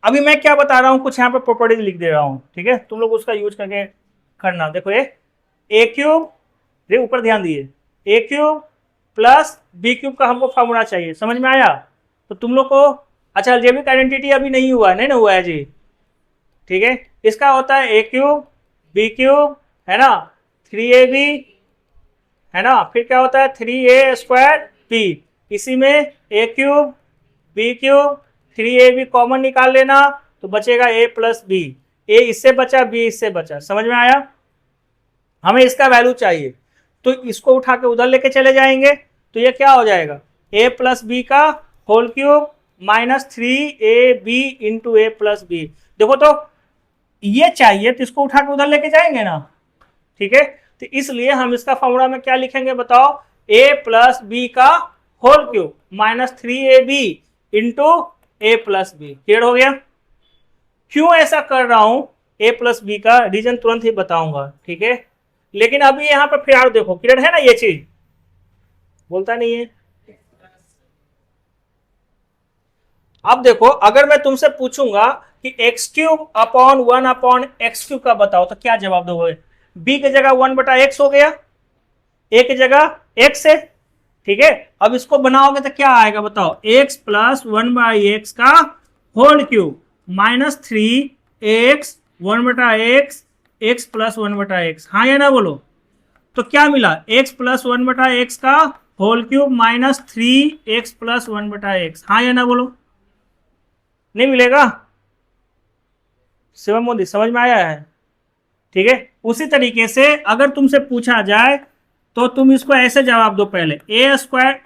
अभी मैं क्या बता रहा हूं, कुछ यहाँ पे प्रॉपर्टीज लिख दे रहा हूं, ठीक है, तुम लोग उसका यूज करके करना। देखो ये a³ ऊपर ध्यान दिए, a³ प्लस b³ का हमको फॉर्मूला चाहिए। समझ में आया? तो तुम लोग को, अच्छा अलजेब्रिक आइडेंटिटी अभी नहीं हुआ है, नहीं ना हुआ है जी, ठीक है। इसका होता है a³ b³, है ना, 3ab, है ना, फिर क्या होता है 3a² b, इसी में a³ b³ 3ab कॉमन निकाल लेना तो बचेगा a प्लस बी, a इससे बचा, b इससे बचा। समझ में आया? हमें इसका वैल्यू चाहिए तो इसको उठा के उधर लेके चले जाएंगे तो ये क्या हो जाएगा, a प्लस बी का whole cube minus 3ab into a plus b. देखो तो ये चाहिए तो इसको उठा के उधर लेके जाएंगे ना, ठीक है। तो इसलिए हम इसका फॉर्मूला में क्या लिखेंगे बताओ, a प्लस बी का whole cube minus 3ab into a plus b. Clear हो गया? क्यों ऐसा कर रहा हूं a प्लस बी का रीजन तुरंत ही बताऊंगा, ठीक है। लेकिन अभी यहां पर फिर और देखो, क्लियर है ना ये चीज? बोलता नहीं है। अब देखो अगर मैं तुमसे पूछूंगा कि x cube upon 1 upon x cube का बताओ तो क्या जवाब दोगे? बी की जगह 1 बटा एक्स हो गया, ए की जगह एक्स है, ठीक है। अब इसको बनाओगे तो क्या आएगा बताओ, एक्स प्लस 1 बाई एक्स का होल क्यूब माइनस 3x 1 बटा एक्स, एक्स प्लस 1 बटा एक्स। हाँ या ना बोलो? तो क्या मिला, x प्लस 1 बटा एक्स का whole cube minus 3x plus 1 बटा एक्स। हाँ या ना बोलो? नहीं मिलेगा? शिवम मोदी समझ में आया है? ठीक है। उसी तरीके से अगर तुमसे पूछा जाए तो तुम इसको ऐसे जवाब दो, पहले ए स्क्वायर,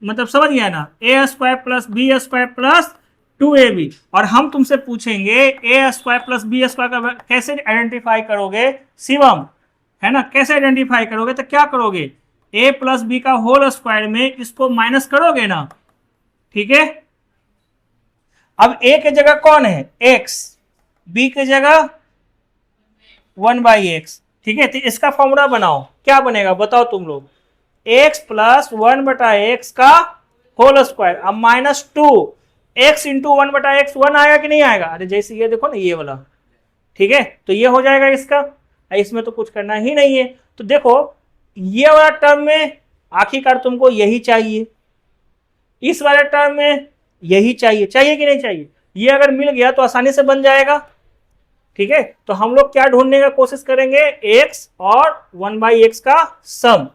मतलब समझ गया ना, a square plus b square plus 2ab। और हम तुमसे पूछेंगे a square plus b square का कैसे आइडेंटिफाई करोगे शिवम, है ना? कैसे आइडेंटिफाई करोगे? तो क्या करोगे, ए प्लस बी का होल स्क्वायर में इसको माइनस करोगे ना, ठीक है। अब ए की जगह कौन है, एक्स, बी की जगह 1 बाई एक्स, ठीक है। तो इसका फॉर्मूला बनाओ, क्या बनेगा बताओ तुम लोग, एक्स प्लस 1 बटा एक्स का होल स्क्वायर, अब माइनस 2 एक्स इंटू 1 बटा एक्स 1 आएगा कि नहीं आएगा? अरे जैसे ये देखो ना ये वाला, ठीक है। तो ये हो जाएगा इसका, इसमें तो कुछ करना ही नहीं है। तो देखो ये वाला टर्म में आखिरकार तुमको यही चाहिए, इस वाले टर्म में यही चाहिए, चाहिए कि नहीं चाहिए? ये अगर मिल गया तो आसानी से बन जाएगा, ठीक है। तो हम लोग क्या ढूंढने का कोशिश करेंगे, x और 1 बाई एक्स का सम।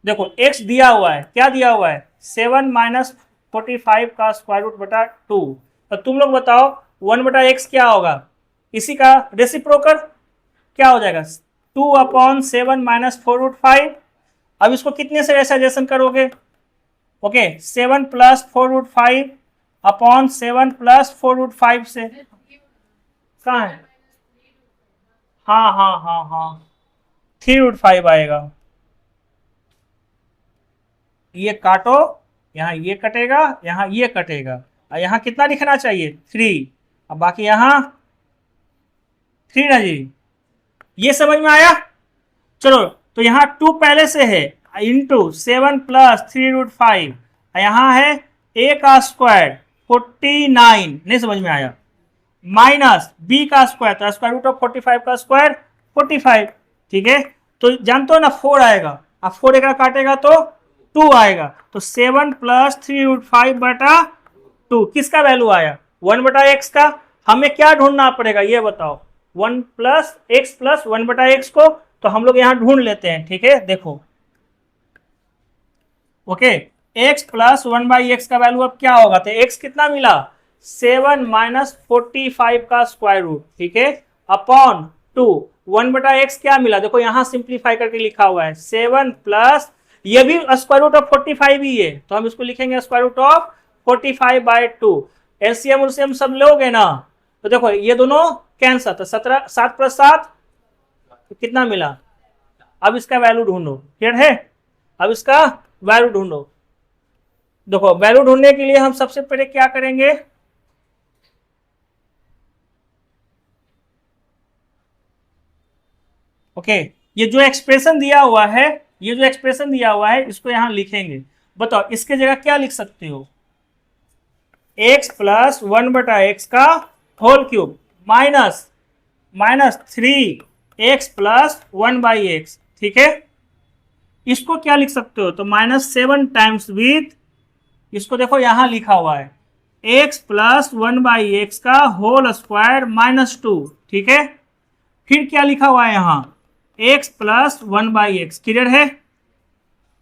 देखो x दिया हुआ है, क्या दिया हुआ है, 7 माइनस 45 का स्क्वायर रूट बटा 2। तो तुम लोग बताओ 1 बटा एक्स क्या होगा, इसी का रेसिप्रोकल क्या हो जाएगा, 2 अपॉन 7 माइनस 4 रूट 5। अब इसको कितने से रेसाइजेशन करोगे, okay 7 plus 4 root 5 upon 7 plus 4 root 5 से, कहाँ है, हाँ हाँ हाँ हाँ 3 रूट 5 आएगा। ये काटो, यहाँ ये कटेगा, यहाँ ये कटेगा, और यहाँ कितना लिखना चाहिए 3, अब बाकी यहाँ 3 ना जी। ये समझ में आया? चलो तो यहाँ 2 पहले से है, इंटू 7 प्लस 3 रूट 5, यहाँ है a का स्क्वायर 49, नहीं समझ में आया, माइनस b का स्क्वायर, तो स्क्वायर रूट ऑफ 45 का स्क्वायर 45, ठीक है। तो जानते हो ना 4 आएगा, अब 4 एक काटेगा तो 2 आएगा, तो 7 प्लस 3 रूट 5 बटा 2 किसका वैल्यू आया, 1 बटा एक्स का। हमें क्या ढूंढना पड़ेगा ये बताओ, 1 प्लस एक्स प्लस 1 बटा एक्स को, तो हम लोग यहां ढूंढ लेते हैं, ठीक है। देखो okay, x plus 1 by x का वैल्यू अब क्या होगा, तो x कितना मिला, 7 माइनस 45 का स्क्वायर रूट, ठीक है, अपॉन 2, 1 बटा एक्स क्या मिला, देखो यहां सिंप्लीफाई करके लिखा हुआ है 7 प्लस, ये भी स्क्वायर रूट ऑफ 45 ही है, तो हम इसको लिखेंगे square root of 45 by 2। LCM उलसीएम सब लोगे ना, तो देखो ये दोनों कैंसर, तो 17, 7 प्लस 7 तो कितना मिला। अब इसका वैल्यू ढूंढो, क्लियर है? अब इसका वैल्यू ढूंढो। देखो वैल्यू ढूंढने के लिए हम सबसे पहले क्या करेंगे, ओके ये जो एक्सप्रेशन दिया हुआ है, ये जो एक्सप्रेशन दिया हुआ है इसको यहां लिखेंगे। बताओ इसके जगह क्या लिख सकते हो, x प्लस 1 बटा एक्स का whole cube minus minus 3x plus 1 by x, ठीक है। इसको क्या लिख सकते हो, तो माइनस 7 टाइम्स विथ, इसको देखो यहां लिखा हुआ है x प्लस 1 बाई एक्स का होल स्क्वायर माइनस 2, ठीक है। फिर क्या लिखा हुआ है यहाँ, x plus 1 by x, clear है?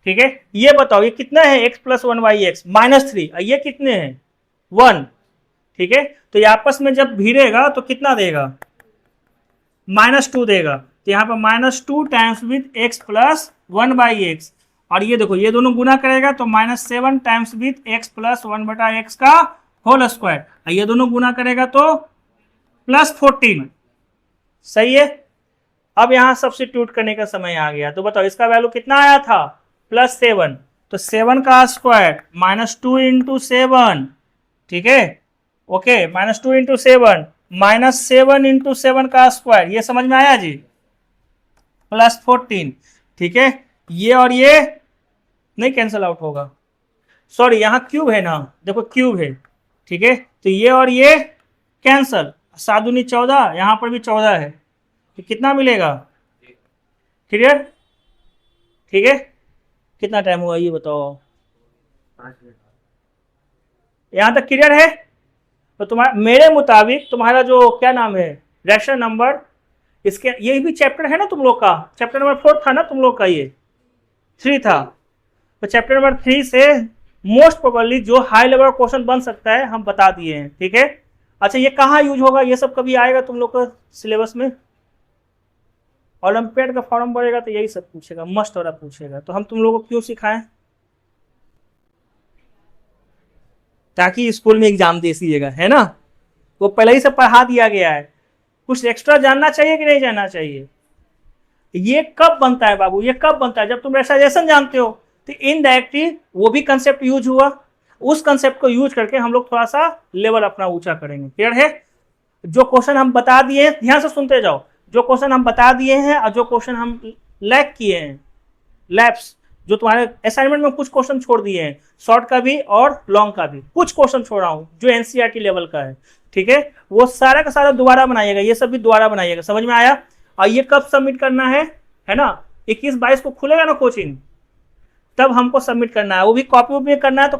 ठीक है, ये बताओ ये कितना है x plus 1 by x, minus 3, ये कितने हैं 1, ठीक है, तो ये आपस में जब भिड़ेगा तो कितना देगा, -2 देगा। तो यहाँ पर -2 times with x plus 1/x, और ये देखो ये दोनों गुना करेगा तो -7 times with x plus 1/x का होल स्क्वायर, ये दोनों गुना करेगा तो +14। सही है। अब यहां सब्स्टिट्यूट करने का समय आ गया, तो बताओ इसका वैल्यू कितना आया था, +7, तो 7 का स्क्वायर -2 इंटू 7, ठीक है, ओके, -2 इंटू 7 -7 इंटू 7 का स्क्वायर, ये समझ में आया जी, +14, ठीक है। ये और ये नहीं कैंसिल आउट होगा, सॉरी यहाँ क्यूब है ना, देखो क्यूब है, ठीक है, तो ये और ये कैंसल, 7 दूनी 14, यहाँ पर भी 14 है, तो कितना मिलेगा, क्लियर, ठीक है। कितना टाइम हुआ ये बताओ, यहाँ तक क्लियर है। तो तुम्हारा मेरे मुताबिक तुम्हारा जो क्या नाम है रैशनल नंबर, इसके ये भी चैप्टर है ना तुम लोग का, चैप्टर नंबर 4 था ना तुम लोग का, ये 3 था, तो चैप्टर नंबर 3 से मोस्ट प्रोबेबली जो हाई लेवल क्वेश्चन बन सकता है हम बता दिए हैं, ठीक है। अच्छा ये कहाँ यूज होगा, ये सब कभी आएगा तुम लोग का सिलेबस में, ओलंपियाड का फॉर्म भरेगा तो यही सब पूछेगा, मस्ट वाला पूछेगा, तो हम तुम लोगों को क्यों सिखाएं, ताकि स्कूल में एग्जाम दे दीजिएगा, है ना, वो पहले ही से पढ़ा दिया गया है, कुछ एक्स्ट्रा जानना चाहिए कि नहीं जानना चाहिए। ये कब बनता है बाबू, ये कब बनता है, जब तुम रेशनलाइजेशन जानते हो, तो इनडायरेक्टली वो भी कंसेप्ट यूज हुआ, उस कंसेप्ट को यूज करके हम लोग थोड़ा सा लेवल अपना ऊंचा करेंगे, क्लियर है। जो क्वेश्चन हम बता दिए हैं ध्यान से सुनते जाओ, जो क्वेश्चन हम बता दिए हैं और जो क्वेश्चन हम लैक किए हैं, लैप्स, जो तुम्हारे असाइनमेंट में कुछ क्वेश्चन छोड़ दिए हैं, शॉर्ट का भी और लॉन्ग का भी कुछ क्वेश्चन छोड़ा हूं जो एनसीईआरटी लेवल का है, ठीक है, वो सारा का सारा दोबारा बनाइएगा, ये सब भी दोबारा बनाइएगा, समझ में आया। और ये कब सबमिट करना है ना, 21-22 को खुलेगा ना कोचिंग, तब हमको सबमिट करना है, वो भी कॉपी में करना है तो